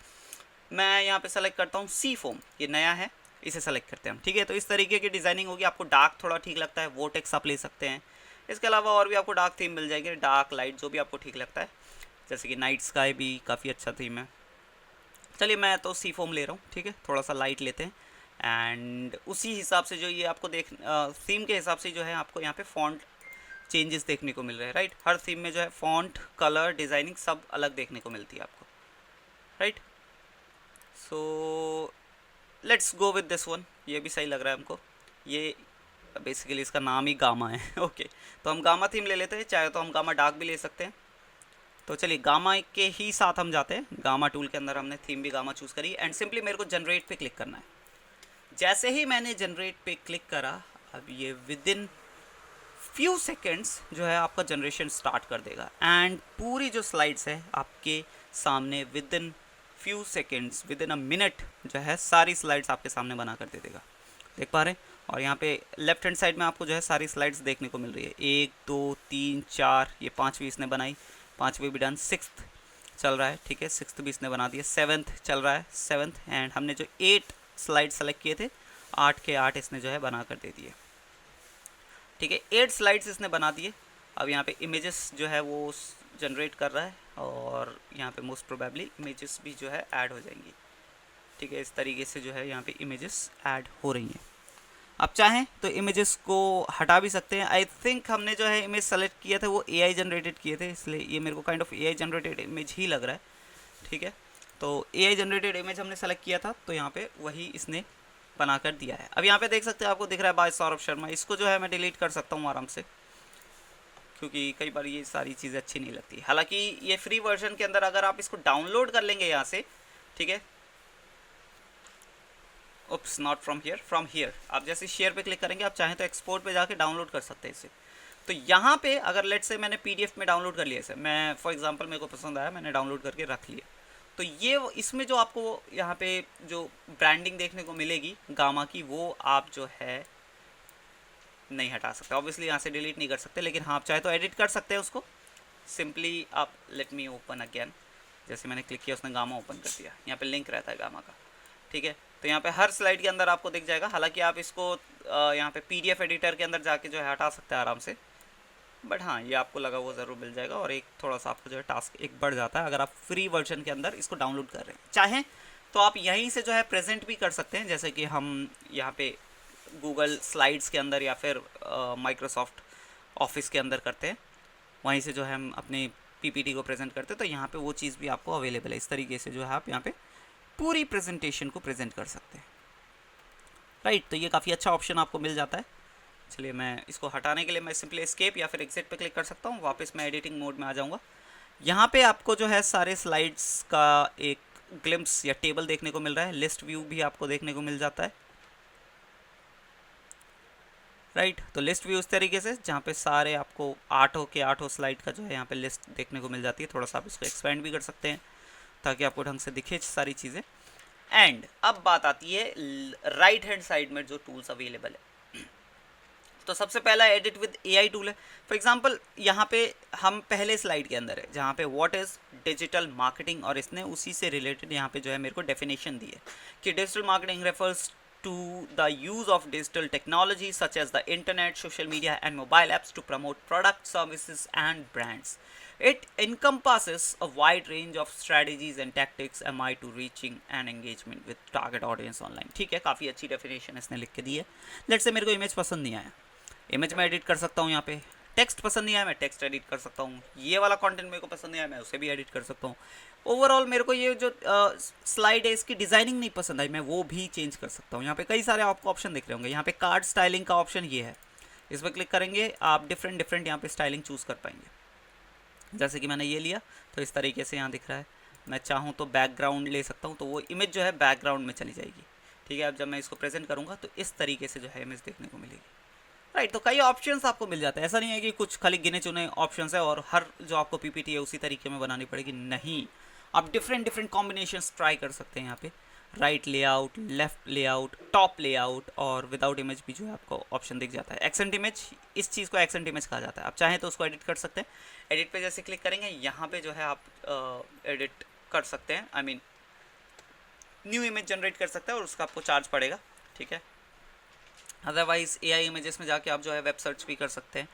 मैं यहाँ पे सेलेक्ट करता हूँ सी फोम, ये नया है, इसे सेलेक्ट करते हैं हम, ठीक है। तो इस तरीके की डिज़ाइनिंग होगी। आपको डार्क थोड़ा ठीक लगता है वो टेक्स्ट आप ले सकते हैं। इसके अलावा और भी आपको डार्क थीम मिल जाएगी, डार्क लाइट जो भी आपको ठीक लगता है। जैसे कि नाइट स्काई भी काफ़ी अच्छा थीम है। चलिए मैं तो सी फोम ले रहा हूँ, ठीक है, थोड़ा सा लाइट लेते हैं। एंड उसी हिसाब से जो ये आपको थीम के हिसाब से जो है आपको यहाँ पे फॉन्ट चेंजेस देखने को मिल रहे हैं, राइट। हर थीम में जो है फॉन्ट, कलर, डिज़ाइनिंग सब अलग देखने को मिलती है आपको, right. So let's go with this one, ये भी सही लग रहा है हमको। ये बेसिकली इसका नाम ही गामा है ओके, तो हम गामा थीम ले लेते हैं, चाहे तो हम गामा डार्क भी ले सकते हैं। तो चलिए गामा के ही साथ हम जाते हैं। गामा टूल के अंदर हमने थीम भी गामा चूज़ करी एंड सिंपली मेरे को जनरेट पे क्लिक करना है। जैसे ही मैंने जनरेट पे क्लिक करा, अब ये विद इन फ्यू सेकेंड्स जो है आपका जनरेशन स्टार्ट कर देगा एंड पूरी जो स्लाइड्स है आपके सामने with in few seconds, with in a minute जो है सारी स्लाइड्स आपके सामने बना कर दे देगा। देख पा रहे हैं। और यहाँ पे लेफ्ट हैंड साइड में आपको जो है सारी स्लाइड्स देखने को मिल रही है, 1 2 3 4, ये 5वीं इसने बनाई, 5वीं भी डन, 6th चल रहा है, ठीक है, 6th भी इसने बना दिया, 7th चल रहा है, 7th एंड हमने जो 8 स्लाइड सेलेक्ट किए थे 8 के 8 इसने जो है बना कर दे दिए, ठीक है। 8 स्लाइड्स इसने बना दिए। अब यहाँ पे इमेजेस जो है वो जनरेट कर रहा है और यहाँ पे मोस्ट प्रोबेबली इमेजेस भी जो है ऐड हो जाएंगी, ठीक है। इस तरीके से जो है यहाँ पे इमेजेस ऐड हो रही हैं। आप चाहें तो इमेजेस को हटा भी सकते हैं। आई थिंक हमने जो है इमेज सेलेक्ट किया था वो AI जनरेटेड किए थे, इसलिए ये मेरे को kind of AI generated image ही लग रहा है, ठीक है। तो AI जनरेटेड इमेज हमने सेलेक्ट किया था, तो यहाँ पे वही इसने बना कर दिया है। अब यहाँ पे देख सकते हैं, आपको दिख रहा है बाय सौरभ शर्मा। इसको जो है मैं डिलीट कर सकता हूँ आराम से, क्योंकि कई बार ये सारी चीज़ें अच्छी नहीं लगती। हालांकि ये फ्री वर्जन के अंदर अगर आप इसको डाउनलोड कर लेंगे यहाँ से, ठीक है, oops not from here, from here, आप जैसे शेयर पे क्लिक करेंगे आप चाहें तो एक्सपोर्ट पे जाके डाउनलोड कर सकते हैं इसे। तो यहाँ पे अगर लेट से मैंने PDF में डाउनलोड कर लिया इसे, मैं फॉर एग्जांपल मेरे को पसंद आया, मैंने डाउनलोड करके रख लिया, तो ये इसमें जो आपको यहाँ पे जो ब्रांडिंग देखने को मिलेगी गामा की, वो आप जो है नहीं हटा सकते। ऑब्वियसली यहाँ से डिलीट नहीं कर सकते, लेकिन हाँ आप चाहे तो एडिट कर सकते हैं उसको। सिंपली आप लेट मी ओपन अगेन, जैसे मैंने क्लिक किया उसने गामा ओपन कर दिया, यहाँ पे लिंक रहता है गामा का, ठीक है। तो यहाँ पे हर स्लाइड के अंदर आपको दिख जाएगा। हालांकि आप इसको यहाँ पे PDF एडिटर के अंदर जाके जो है हटा सकते हैं आराम से, बट हाँ ये आपको लगा वो ज़रूर मिल जाएगा और एक थोड़ा सा आपको जो है टास्क एक बढ़ जाता है अगर आप फ्री वर्जन के अंदर इसको डाउनलोड कर रहे हैं। चाहें तो आप यहीं से जो है प्रेजेंट भी कर सकते हैं, जैसे कि हम यहाँ पे गूगल स्लाइड्स के अंदर या फिर माइक्रोसॉफ्ट ऑफिस के अंदर करते हैं, वहीं से जो है हम अपने PPT को प्रेजेंट करते हैं, तो यहाँ पे वो चीज़ भी आपको अवेलेबल है। इस तरीके से जो है आप यहाँ पे पूरी प्रेजेंटेशन को प्रेजेंट कर सकते हैं, राइट। तो ये काफ़ी अच्छा ऑप्शन आपको मिल जाता है। चलिए मैं इसको हटाने के लिए मैं सिंपली एस्केप या फिर एग्जिट पे क्लिक कर सकता हूँ, वापस मैं एडिटिंग मोड में आ जाऊँगा। यहाँ पे आपको जो है सारे स्लाइड्स का एक ग्लिम्स या टेबल देखने को मिल रहा है, लिस्ट व्यू भी आपको देखने को मिल जाता है, राइट। तो लिस्ट व्यू इस तरीके से जहाँ पे सारे आपको 8 स्लाइड का जो है यहाँ पे लिस्ट देखने को मिल जाती है। थोड़ा सा आप इसको एक्सपेंड भी कर सकते हैं ताकि आपको ढंग से दिखे सारी चीज़ें। एंड अब बात आती है राइट हैंड साइड में जो टूल्स अवेलेबल है। तो सबसे पहला एडिट विद AI टूल है। फॉर एग्जांपल यहाँ पे हम पहले स्लाइड के अंदर है जहाँ पे व्हाट इज़ डिजिटल मार्केटिंग, और इसने उसी से रिलेटेड यहाँ पे जो है मेरे को डेफिनेशन दी है कि digital marketing refers to the use of digital technology such as the internet, social media and mobile apps to promote products, services and brands. It encompasses a wide range of strategies and tactics MI to reaching and engagement with target audience online. ठीक है, काफ़ी अच्छी definition इसने लिख के दी है। Let's say मेरे को इमेज पसंद नहीं आया, इमेज में एडिट कर सकता हूँ। यहाँ पे टेक्स्ट पसंद नहीं आया, मैं टेक्स्ट एडिट कर सकता हूँ। ये वाला कंटेंट मेरे को पसंद नहीं आया, मैं उसे भी एडिट कर सकता हूँ। ओवरऑल मेरे को ये जो स्लाइड है इसकी डिज़ाइनिंग नहीं पसंद आई, मैं वो भी चेंज कर सकता हूँ। यहाँ पे कई सारे आपको ऑप्शन दिख रहे होंगे। यहाँ पे कार्ड स्टाइलिंग का ऑप्शन ये है, इस पर क्लिक करेंगे आप डिफरेंट यहाँ पे स्टाइलिंग चूज़ कर पाएंगे। जैसे कि मैंने ये लिया तो इस तरीके से यहाँ दिख रहा है। मैं चाहूँ तो बैकग्राउंड ले सकता हूँ, तो वो इमेज जो है बैकग्राउंड में चली जाएगी, ठीक है। अब जब मैं इसको प्रेजेंट करूँगा तो इस तरीके से जो है इमेज देखने को मिलेगी, राइट। तो कई ऑप्शंस आपको मिल जाते हैं, ऐसा नहीं है कि कुछ खाली गिने चुने ऑप्शंस है और हर जो आपको PPT है उसी तरीके में बनानी पड़ेगी, नहीं। आप डिफरेंट कॉम्बिनेशंस ट्राई कर सकते हैं यहाँ पे। Right layout, left layout, top layout और विदाउट इमेज भी जो है आपको ऑप्शन दिख जाता है। एक्सेंट इमेज, इस चीज़ को एक्सेंट इमेज कहा जाता है। आप चाहें तो उसको एडिट कर सकते हैं। एडिट पे जैसे क्लिक करेंगे यहाँ पे जो है आप एडिट कर सकते हैं, I mean new image generate कर सकते हैं और उसका आपको चार्ज पड़ेगा, ठीक है। अदरवाइज AI इमेजेस में जाके आप जो है वेब सर्च भी कर सकते हैं।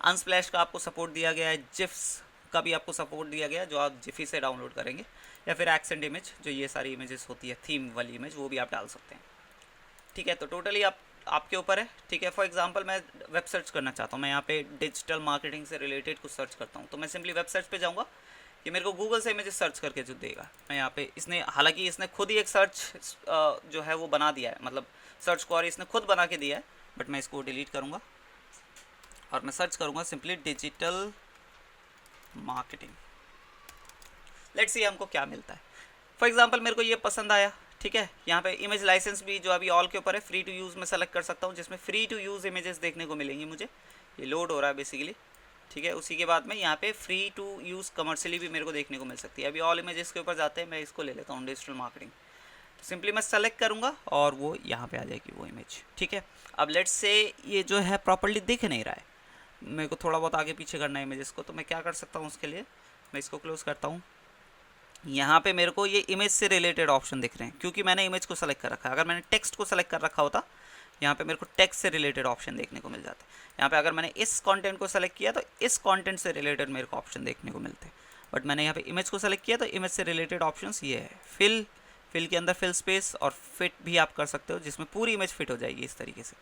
अनस्प्लैश का आपको सपोर्ट दिया गया है, जिफ्स का भी आपको सपोर्ट दिया गया है जो आप जिफी से डाउनलोड करेंगे, या फिर एक्सेंट इमेज जो ये सारी इमेजेस होती है थीम वाली इमेज, वो भी आप डाल सकते हैं, ठीक है। तो टोटली आप आपके ऊपर है, ठीक है। फॉर एग्जांपल मैं वेब सर्च करना चाहता हूँ, मैं यहाँ पे डिजिटल मार्केटिंग से रिलेटेड कुछ सर्च करता हूँ, तो मैं सिंपली वेब सर्च पे जाऊँगा, ये मेरे को गूगल से इमेजेस सर्च करके जो देगा। मैं यहाँ पे इसने हालांकि इसने खुद ही एक सर्च जो है वो बना दिया है, मतलब सर्च क्वेरी इसने खुद बना के दिया है, बट मैं इसको डिलीट करूँगा और मैं सर्च करूँगा simply digital marketing. Let's see हमको क्या मिलता है। फॉर एग्जांपल मेरे को ये पसंद आया, ठीक है। यहाँ पे इमेज लाइसेंस भी जो अभी ऑल के ऊपर है, फ्री टू यूज़ में सेलेक्ट कर सकता हूँ, जिसमें फ्री टू यूज़ इमेजेस देखने को मिलेंगी मुझे। ये लोड हो रहा है बेसिकली, ठीक है। उसी के बाद में यहाँ पे फ्री टू यूज़ कमर्शियली भी मेरे को देखने को मिल सकती है। अभी ऑल इमेजेस के ऊपर जाते हैं, मैं इसको ले लेता हूँ डिजिटल मार्केटिंग। तो सिंपली मैं सेलेक्ट करूँगा और वो यहाँ पे आ जाएगी वो इमेज, ठीक है। अब लेट्स से ये जो है प्रॉपर्ली दिख नहीं रहा है, मेरे को थोड़ा बहुत आगे पीछे करना है इमेजेस को, तो मैं क्या कर सकता हूँ उसके लिए, मैं इसको क्लोज करता हूँ। यहाँ पे मेरे को ये इमेज से रिलेटेड ऑप्शन दिख रहे हैं क्योंकि मैंने इमेज को सेलेक्ट कर रखा है। अगर मैंने टेक्स्ट को सेलेक्ट कर रखा होता, यहाँ पे मेरे को टेक्स्ट से रिलेटेड ऑप्शन देखने को मिल जाते। यहाँ पे अगर मैंने इस कंटेंट को सेलेक्ट किया तो इस कंटेंट से रिलेटेड मेरे को ऑप्शन देखने को मिलते हैं, बट मैंने यहाँ पे इमेज को सेलेक्ट किया तो इमेज से रिलेटेड ऑप्शंस ये है। फिल के अंदर फिल स्पेस और फिट भी आप कर सकते हो, जिसमें पूरी इमेज फिट हो जाएगी इस तरीके से।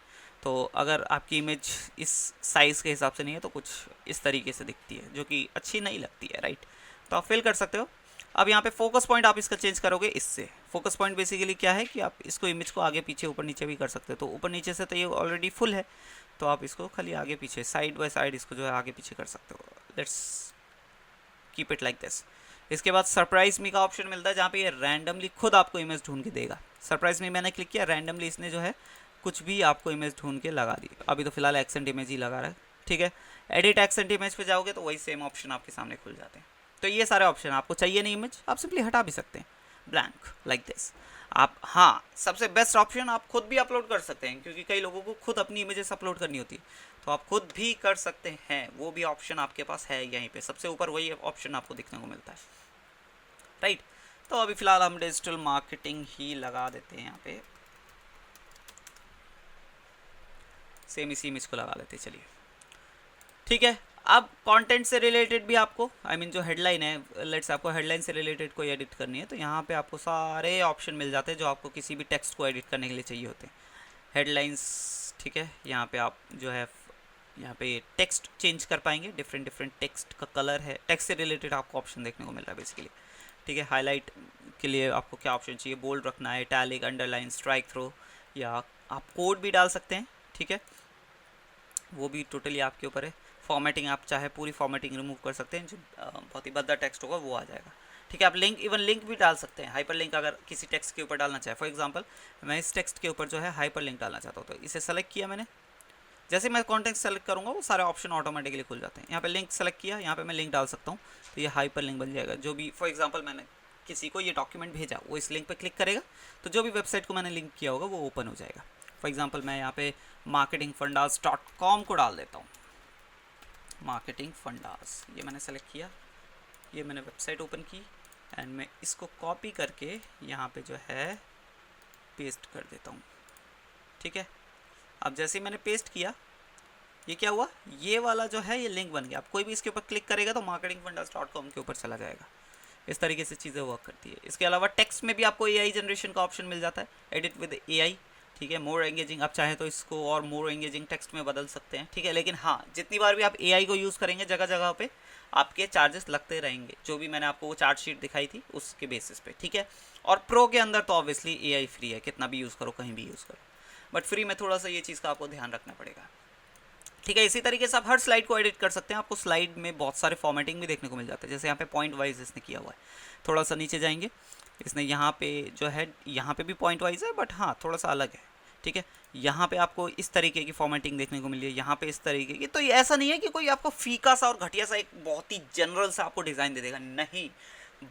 तो अगर आपकी इमेज इस साइज़ के हिसाब से नहीं है तो कुछ इस तरीके से दिखती है, जो कि अच्छी नहीं लगती है, राइट। तो आप फिल कर सकते हो। अब यहाँ पे फोकस पॉइंट आप इसका चेंज करोगे इससे। फोकस पॉइंट बेसिकली क्या है कि आप इसको इमेज को आगे पीछे ऊपर नीचे भी कर सकते हो। तो ऊपर नीचे से तो ये ऑलरेडी फुल है, तो आप इसको खाली आगे पीछे साइड बाय साइड इसको जो है आगे पीछे कर सकते हो। Let's keep it like this. इसके बाद सरप्राइज मी का ऑप्शन मिलता है, जहाँ पे ये रैंडमली खुद आपको इमेज ढूंढ के देगा। सरप्राइज मी मैंने क्लिक किया, रैंडमली इसने जो है कुछ भी आपको इमेज ढूंढ के लगा दी। अभी तो फिलहाल एक्सेंट इमेज ही लगा रहा है, ठीक है। एडिट एक्सेंट इमेज पे जाओगे तो वही सेम ऑप्शन आपके सामने खुल जाते हैं। तो ये सारे ऑप्शन आपको चाहिए नहीं इमेज, आप सिंपली हटा भी सकते हैं, ब्लैंक लाइक दिस। आप हाँ, सबसे बेस्ट ऑप्शन आप खुद भी अपलोड कर सकते हैं, क्योंकि कई लोगों को खुद अपनी इमेजेस अपलोड करनी होती है, तो आप खुद भी कर सकते हैं। वो भी ऑप्शन आपके पास है यहीं पे, सबसे ऊपर वही ऑप्शन आपको देखने को मिलता है, राइट। तो अभी फ़िलहाल हम डिजिटल मार्केटिंग ही लगा देते हैं यहाँ पे, सेम इसी इमेज को लगा लेते हैं, चलिए, ठीक है। अब कंटेंट से रिलेटेड भी आपको जो हेडलाइन है, लेट्स आपको हेडलाइन से रिलेटेड कोई एडिट करनी है, तो यहाँ पे आपको सारे ऑप्शन मिल जाते हैं जो आपको किसी भी टेक्स्ट को एडिट करने के लिए चाहिए होते हैं। हेडलाइंस, ठीक है। यहाँ पे आप जो है यहाँ पे टेक्स्ट चेंज कर पाएंगे, डिफरेंट टेक्स्ट का कलर है, टेक्स्ट से रिलेटेड आपको ऑप्शन देखने को मिल रहा है बेसिकली, ठीक है। हाईलाइट के लिए आपको क्या ऑप्शन चाहिए, बोल्ड रखना है, इटैलिक, अंडरलाइन, स्ट्राइक थ्रो, या आप कोड भी डाल सकते हैं, ठीक है। वो भी टोटली आपके ऊपर है। फॉर्मेटिंग आप चाहे पूरी फॉर्मेटिंग रिमूव कर सकते हैं, जो बहुत ही भद्दा टेक्स्ट होगा वो आ जाएगा, ठीक है। आप लिंक भी डाल सकते हैं, हाइपर लिंक अगर किसी टेक्स्ट के ऊपर डालना चाहे। फॉर एग्जांपल मैं इस टेक्स्ट के ऊपर जो है हाइपर लिंक डालना चाहता हूँ, तो इसे सेलेक्ट किया मैंने, जैसे मैं कॉन्टेक्स्ट सेलेक्ट करूँगा वो सारे ऑप्शन ऑटोमेटिकली खुल जाते हैं। यहाँ पे लिंक सेलेक्ट किया, यहाँ पे मैं लिंक डाल सकता हूँ, तो ये हाइपर लिंक बन जाएगा। जो भी फॉर एग्जांपल मैंने किसी को ये डॉक्यूमेंट भेजा, वो इस लिंक पे क्लिक करेगा तो जो भी वेबसाइट को मैंने लिंक किया होगा वो ओपन हो जाएगा। फॉर एग्जांपल मैं यहाँ पे marketingfundas.com को डाल देता हूँ, मार्केटिंग फंडास, ये मैंने सेलेक्ट किया, ये मैंने वेबसाइट ओपन की एंड मैं इसको कॉपी करके यहाँ पे जो है पेस्ट कर देता हूँ, ठीक है। अब जैसे ही मैंने पेस्ट किया, ये क्या हुआ, ये वाला जो है ये लिंक बन गया। आप कोई भी इसके ऊपर क्लिक करेगा तो marketingfundas.com के ऊपर चला जाएगा। इस तरीके से चीज़ें वर्क करती है। इसके अलावा टेक्स्ट में भी आपको AI जनरेशन का ऑप्शन मिल जाता है, एडिट विद AI, ठीक है। मोर एंगेजिंग, आप चाहे तो इसको और मोर एंगेजिंग टेक्स्ट में बदल सकते हैं, ठीक है। लेकिन हाँ, जितनी बार भी आप AI को यूज़ करेंगे जगह जगह पे आपके चार्जेस लगते रहेंगे, जो भी मैंने आपको वो चार्ट शीट दिखाई थी उसके बेसिस पे, ठीक है। और प्रो के अंदर तो ऑब्वियसली AI फ्री है, कितना भी यूज़ करो, कहीं भी यूज़ करो, बट फ्री में थोड़ा सा ये चीज़ का आपको ध्यान रखना पड़ेगा, ठीक है। इसी तरीके से आप हर स्लाइड को एडिट कर सकते हैं। आपको स्लाइड में बहुत सारे फॉर्मेटिंग भी देखने को मिल जाते हैं, जैसे यहाँ पे पॉइंट वाइज इसने किया हुआ है। थोड़ा सा नीचे जाएंगे, इसने यहाँ पे जो है, यहाँ पे भी पॉइंट वाइज है, बट हाँ थोड़ा सा अलग है, ठीक है। यहाँ पे आपको इस तरीके की फॉर्मेटिंग देखने को मिली है, यहाँ पे इस तरीके की। तो ये ऐसा नहीं है कि कोई आपको फीका सा और घटिया सा एक बहुत ही जनरल सा आपको डिज़ाइन दे देगा, नहीं,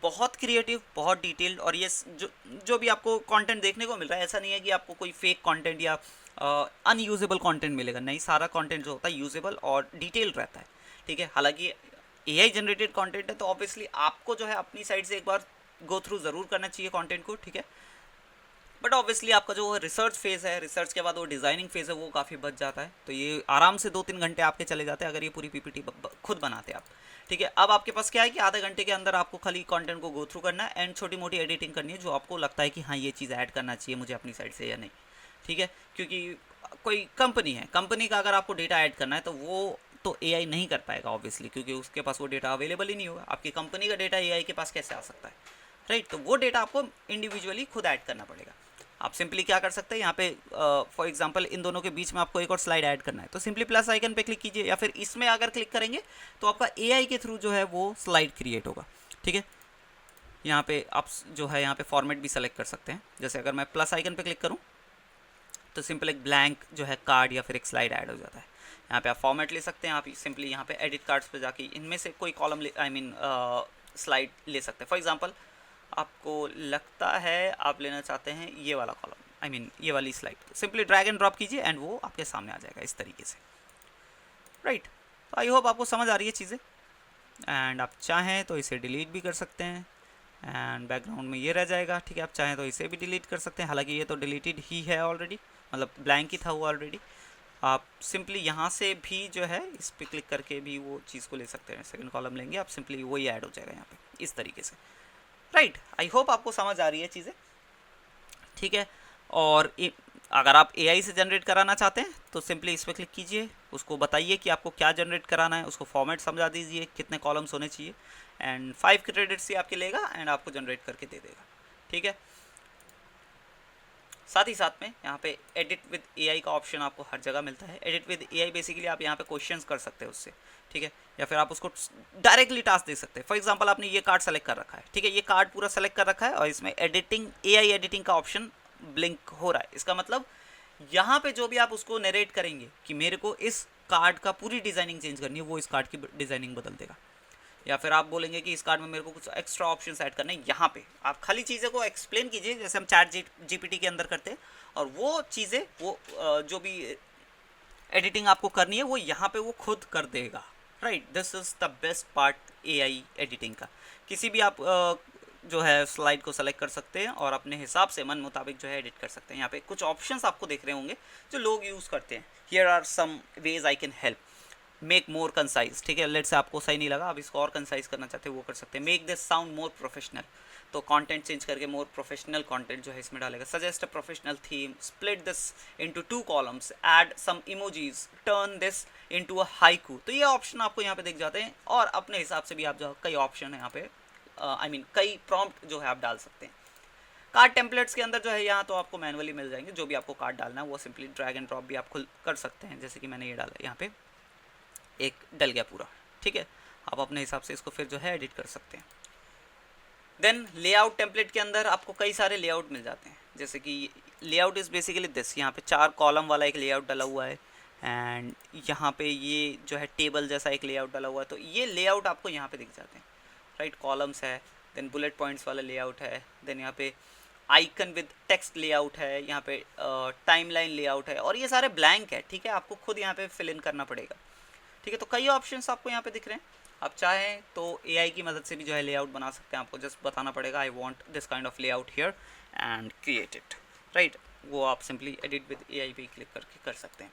बहुत क्रिएटिव, बहुत डिटेल्ड। और ये जो भी आपको कंटेंट देखने को मिल रहा है, ऐसा नहीं है कि आपको कोई फेक कंटेंट या अनयूजेबल कंटेंट मिलेगा, नहीं, सारा कंटेंट जो होता है यूजेबल और डिटेल्ड रहता है, ठीक है। हालांकि AI जनरेटेड कंटेंट है तो ऑब्वियसली आपको जो है अपनी साइड से एक बार गो थ्रू ज़रूर करना चाहिए कंटेंट को, ठीक है। बट ऑब्वियसली आपका जो रिसर्च फेज़ है, रिसर्च के बाद वो डिज़ाइनिंग फेज़ है, वो काफ़ी बच जाता है। तो ये आराम से 2-3 घंटे आपके चले जाते हैं अगर ये पूरी PPT खुद बनाते हैं आप, ठीक है। अब आपके पास क्या है कि आधे घंटे के अंदर आपको खाली कंटेंट को गो थ्रू करना है एंड छोटी मोटी एडिटिंग करनी है, जो आपको लगता है कि हाँ ये चीज़ ऐड करना चाहिए मुझे अपनी साइड से या नहीं, ठीक है। क्योंकि कोई कंपनी है, कंपनी का अगर आपको डेटा ऐड करना है तो वो तो एआई नहीं कर पाएगा ऑब्वियसली, क्योंकि उसके पास वो डेटा अवेलेबल ही नहीं होगा। आपकी कंपनी का डेटा एआई के पास कैसे आ सकता है, राइट? तो वो डेटा आपको इंडिविजुअली खुद ऐड करना पड़ेगा। आप सिंपली क्या कर सकते हैं, यहाँ पे फॉर एग्जांपल इन दोनों के बीच में आपको एक और स्लाइड ऐड करना है, तो सिंपली प्लस आइकन पे क्लिक कीजिए, या फिर इसमें अगर क्लिक करेंगे तो आपका एआई के थ्रू जो है वो स्लाइड क्रिएट होगा, ठीक है? यहाँ पे आप जो है यहाँ पे फॉर्मेट भी सेलेक्ट कर सकते हैं। जैसे अगर मैं प्लस आइकन पे क्लिक करूँ तो सिंपल एक ब्लैंक जो है कार्ड या फिर एक स्लाइड ऐड हो जाता है। यहाँ पे आप फॉर्मेट ले सकते हैं, आप सिंपली यहाँ पे एडिट कार्ड्स पे जाके इनमें से कोई कॉलम स्लाइड ले सकते हैं। फॉर एग्जांपल आपको लगता है आप लेना चाहते हैं ये वाला कॉलम, ये वाली slide, simply drag and drop कीजिए एंड वो आपके सामने आ जाएगा इस तरीके से, राइट? तो आई होप आपको समझ आ रही है चीज़ें, एंड आप चाहें तो इसे डिलीट भी कर सकते हैं एंड बैकग्राउंड में ये रह जाएगा, ठीक है? आप चाहें तो इसे भी डिलीट कर सकते हैं, हालांकि ये तो डिलीटेड ही है ऑलरेडी, मतलब ब्लैंक ही था वो ऑलरेडी। आप सिंपली यहाँ से भी जो है इस पर क्लिक करके भी वो चीज़ को ले सकते हैं। सेकंड कॉलम लेंगे आप, सिंपली वही ऐड हो जाएगा यहाँ पे इस तरीके से, राइट? आई होप आपको समझ आ रही है चीज़ें, ठीक है? और अगर आप एआई से जनरेट कराना चाहते हैं तो सिंपली इस पर क्लिक कीजिए, उसको बताइए कि आपको क्या जनरेट कराना है, उसको फॉर्मेट समझा दीजिए कितने कॉलम्स होने चाहिए, एंड 5 क्रेडिट्स ही आपके लेगा एंड आपको जनरेट करके दे देगा, ठीक है? साथ ही साथ में यहाँ पे एडिट विद एआई का ऑप्शन आपको हर जगह मिलता है। एडिट विद एआई बेसिकली आप यहाँ पे क्वेश्चंस कर सकते हैं उससे, ठीक है? या फिर आप उसको डायरेक्टली टास्क दे सकते हैं। फॉर एग्जांपल आपने ये कार्ड सेलेक्ट कर रखा है, ठीक है? ये कार्ड पूरा सेलेक्ट कर रखा है और इसमें एडिटिंग, एआई एडिटिंग का ऑप्शन ब्लिंक हो रहा है। इसका मतलब यहाँ पे जो भी आप उसको नरेट करेंगे कि मेरे को इस कार्ड का पूरी डिज़ाइनिंग चेंज करनी है, वो इस कार्ड की डिज़ाइनिंग बदल देगा। या फिर आप बोलेंगे कि इस कार्ड में मेरे को कुछ एक्स्ट्रा ऑप्शंस ऐड करने हैं, यहाँ पे आप खाली चीज़ें को एक्सप्लेन कीजिए जैसे हम चैट जीपीटी के अंदर करते हैं, और वो चीज़ें वो जो भी एडिटिंग आपको करनी है वो यहाँ पे वो खुद कर देगा, right? This is the best part AI editing का। किसी भी आप जो है स्लाइड को सेलेक्ट कर सकते हैं और अपने हिसाब से मन मुताबिक जो है एडिट कर सकते हैं। यहाँ पे कुछ ऑप्शंस आपको दिख रहे होंगे जो लोग यूज़ करते हैं। Here are some ways I can help. Make more concise, ठीक है? लेट से आपको सही नहीं लगा, आप इसको और कंसाइज करना चाहते हैं वो कर सकते हैं। Make this sound more professional, तो कंटेंट चेंज करके मोर प्रोफेशनल कंटेंट जो है इसमें डालेगा। Suggest a professional theme, split this into 2 columns, add some emojis, turn this into a haiku. तो ये ऑप्शन आपको यहाँ पे दिख जाते हैं और अपने हिसाब से भी आप जो कई ऑप्शन है यहाँ पे कई प्रॉम्प्ट जो है आप डाल सकते हैं। कार्ड टेम्पलेट्स के अंदर जो है यहाँ तो आपको मैनुअली मिल जाएंगे, जो भी आपको कार्ड डालना है वो सिंपली ड्रैग एंड ड्रॉप भी आप खुद कर सकते हैं। जैसे कि मैंने ये डाला, यहाँ पे एक डल गया पूरा, ठीक है? आप अपने हिसाब से इसको फिर जो है एडिट कर सकते हैं। देन लेआउट टेम्पलेट के अंदर आपको कई सारे लेआउट मिल जाते हैं, जैसे कि लेआउट इज़ बेसिकली दिस। यहाँ पे 4 कॉलम वाला एक लेआउट डाला हुआ है एंड यहाँ पे ये जो है टेबल जैसा एक लेआउट डाला हुआ है। तो ये लेआउट आपको यहाँ पे दिख जाते हैं, राइट? कॉलम्स है, देन बुलेट पॉइंट्स वाला लेआउट है, देन यहाँ पे आइकन विद टेक्स्ट लेआउट है, यहाँ पे टाइमलाइन लेआउट है, और ये सारे ब्लैंक है, ठीक है? आपको खुद यहाँ पे फिल इन करना पड़ेगा, ठीक है? तो कई ऑप्शंस आपको यहाँ पे दिख रहे हैं। आप चाहें तो एआई की मदद से भी जो है लेआउट बना सकते हैं। आपको जस्ट बताना पड़ेगा I want this kind of layout here and create it, right? वो आप सिंपली एडिट विद एआई पे क्लिक करके कर सकते हैं।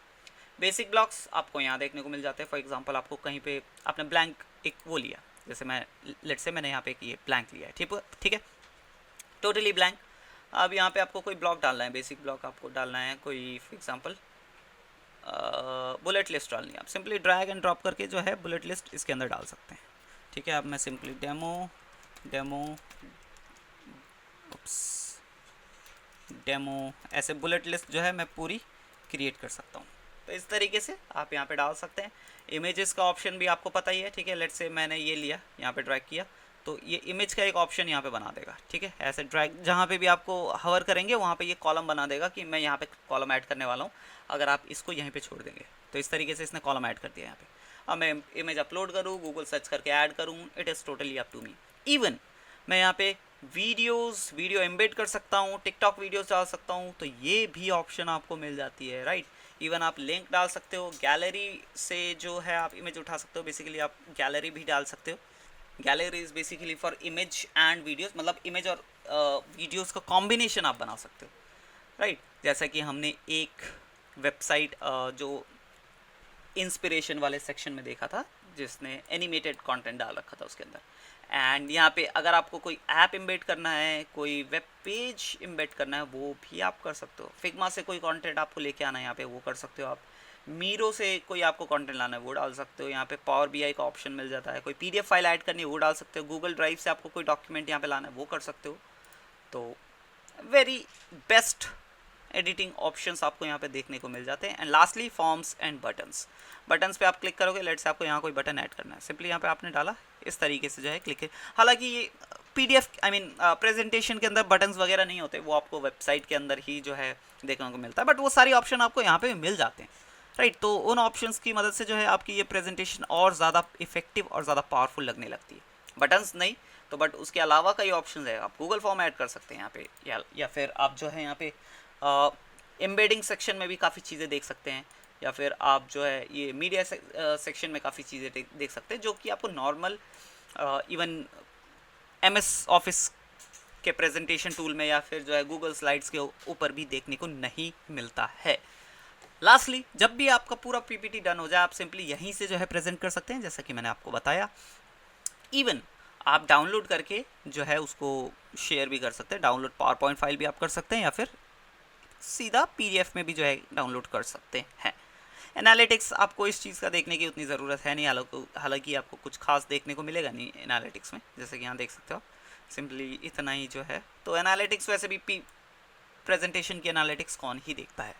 बेसिक ब्लॉक्स आपको यहाँ देखने को मिल जाते हैं। फॉर एग्जांपल आपको कहीं पे आपने ब्लैंक एक वो लिया, जैसे मैं लेट से मैंने यहाँ पे ये ब्लैंक लिया है, ठीक है? Totally blank. अब यहाँ पे आपको कोई ब्लॉक डालना है, बेसिक ब्लॉक आपको डालना है कोई, फॉर एग्जांपल बुलेट लिस्ट डालनी है। आप सिंपली ड्रैग एंड ड्रॉप करके जो है बुलेट लिस्ट इसके अंदर डाल सकते हैं, ठीक है? अब मैं सिंपली डेमो ऐसे बुलेट लिस्ट जो है मैं पूरी क्रिएट कर सकता हूँ। तो इस तरीके से आप यहाँ पे डाल सकते हैं। इमेजेस का ऑप्शन भी आपको पता ही है, ठीक है? लेट्स से मैंने ये लिया, यहाँ पे ड्रैग किया तो ये इमेज का एक ऑप्शन यहाँ पे बना देगा, ठीक है? ऐसे ड्रैग जहाँ पे भी आपको हवर करेंगे वहाँ पे ये कॉलम बना देगा कि मैं यहाँ पे कॉलम ऐड करने वाला हूँ। अगर आप इसको यहीं पे छोड़ देंगे तो इस तरीके से इसने कॉलम ऐड कर दिया यहाँ पे। अब मैं इमेज अपलोड करूँ, गूगल सर्च करके ऐड करूँ, it is totally up to me. Even मैं यहाँ पे वीडियो एम्बेड कर सकता हूँ, टिकटॉक वीडियोस डाल सकता हूँ, तो ये भी ऑप्शन आपको मिल जाती है, राइट? इवन आप लिंक डाल सकते हो, गैलरी से जो है आप इमेज उठा सकते हो, बेसिकली आप गैलरी भी डाल सकते हो। Gallery is basically for image and videos, मतलब इमेज और वीडियोस का कॉम्बिनेशन आप बना सकते हो, राइट? जैसा कि हमने एक वेबसाइट जो इंस्पिरेशन वाले सेक्शन में देखा था, जिसने एनिमेटेड कंटेंट डाल रखा था उसके अंदर। एंड यहाँ पे अगर आपको कोई ऐप इम्बेड करना है, कोई वेब पेज इम्बेड करना है, वो भी आप कर सकते हो। फिग्मा से कोई कंटेंट आपको लेके आना है यहाँ पे, वो कर सकते हो आप। मीरो से कोई आपको कंटेंट लाना है, वो डाल सकते हो। यहाँ पे पावर बीआई का ऑप्शन मिल जाता है। कोई पीडीएफ फाइल ऐड करनी है, वो डाल सकते हो। गूगल ड्राइव से आपको कोई डॉक्यूमेंट यहाँ पे लाना है, वो कर सकते हो। तो वेरी बेस्ट एडिटिंग ऑप्शंस आपको यहाँ पे देखने को मिल जाते हैं। And lastly forms and buttons. Buttons पे आप क्लिक करोगे, लेट्स से आपको यहाँ कोई बटन ऐड करना है, सिंपली यहाँ पे आपने डाला, इस तरीके से जो है क्लिक है। हालांकि ये पीडीएफ प्रेजेंटेशन के अंदर बटन्स वगैरह नहीं होते, वो आपको वेबसाइट के अंदर ही जो है देखने को मिलता है, बट वो सारी ऑप्शन आपको यहाँ पे मिल जाते हैं, राइट। तो उन ऑप्शंस की मदद से जो है आपकी ये प्रेजेंटेशन और ज़्यादा इफेक्टिव और ज़्यादा पावरफुल लगने लगती है। बटन्स नहीं तो बट उसके अलावा कई ऑप्शन है। आप गूगल फॉर्म ऐड कर सकते हैं यहाँ पे, या फिर आप जो है यहाँ पे एम्बेडिंग सेक्शन में भी काफ़ी चीज़ें देख सकते हैं, या फिर आप जो है ये मीडिया सेक्शन में काफ़ी चीज़ें देख सकते हैं, जो कि आपको नॉर्मल इवन एमएस ऑफिस के प्रेजेंटेशन टूल में या फिर जो है गूगल स्लाइड्स के ऊपर भी देखने को नहीं मिलता है। लास्टली, जब भी आपका पूरा पीपीटी डन हो जाए, आप सिंपली यहीं से जो है प्रेजेंट कर सकते हैं, जैसा कि मैंने आपको बताया। इवन आप डाउनलोड करके जो है उसको शेयर भी कर सकते हैं, डाउनलोड पावर पॉइंट फाइल भी आप कर सकते हैं, या फिर सीधा पीडीएफ में भी जो है डाउनलोड कर सकते हैं। एनालिटिक्स आपको इस चीज़ का देखने की उतनी ज़रूरत है नहीं, हालांकि आपको कुछ खास देखने को मिलेगा नहीं एनालिटिक्स में, जैसे कि यहाँ देख सकते हो, सिंपली इतना ही जो है। तो एनालिटिक्स वैसे भी प्रेजेंटेशन की एनालिटिक्स कौन ही देखता है।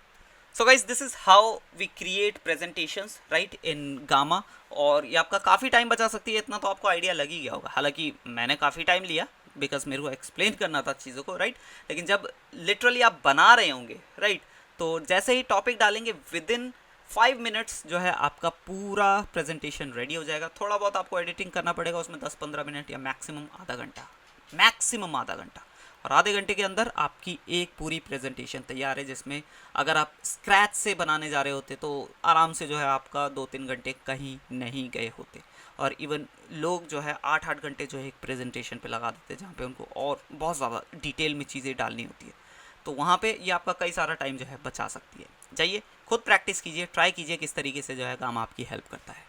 So guys, this is how we create presentations right in Gamma. और ये आपका काफ़ी टाइम बचा सकती है, इतना तो आपको आइडिया लग ही गया होगा। हालांकि मैंने काफ़ी टाइम लिया, बिकॉज मेरे को एक्सप्लेन करना था चीज़ों को, राइट। लेकिन जब लिटरली आप बना रहे होंगे, राइट, तो जैसे ही टॉपिक डालेंगे, विद इन 5 मिनट्स जो है आपका पूरा प्रेजेंटेशन रेडी हो जाएगा। थोड़ा बहुत आपको एडिटिंग करना पड़ेगा, उसमें 10-15 मिनट या मैक्सिमम आधा घंटा, मैक्सिमम आधा घंटा। और आधे घंटे के अंदर आपकी एक पूरी प्रेजेंटेशन तैयार है, जिसमें अगर आप स्क्रैच से बनाने जा रहे होते तो आराम से जो है आपका 2-3 घंटे कहीं नहीं गए होते। और इवन लोग जो है 8-8 घंटे जो है एक प्रेजेंटेशन पे लगा देते हैं, जहाँ पे उनको और बहुत ज़्यादा डिटेल में चीज़ें डालनी होती है। तो वहाँ पे ये आपका कई सारा टाइम जो है बचा सकती है। जाइए खुद प्रैक्टिस कीजिए, ट्राई कीजिए किस तरीके से जो है काम आपकी हेल्प करता है।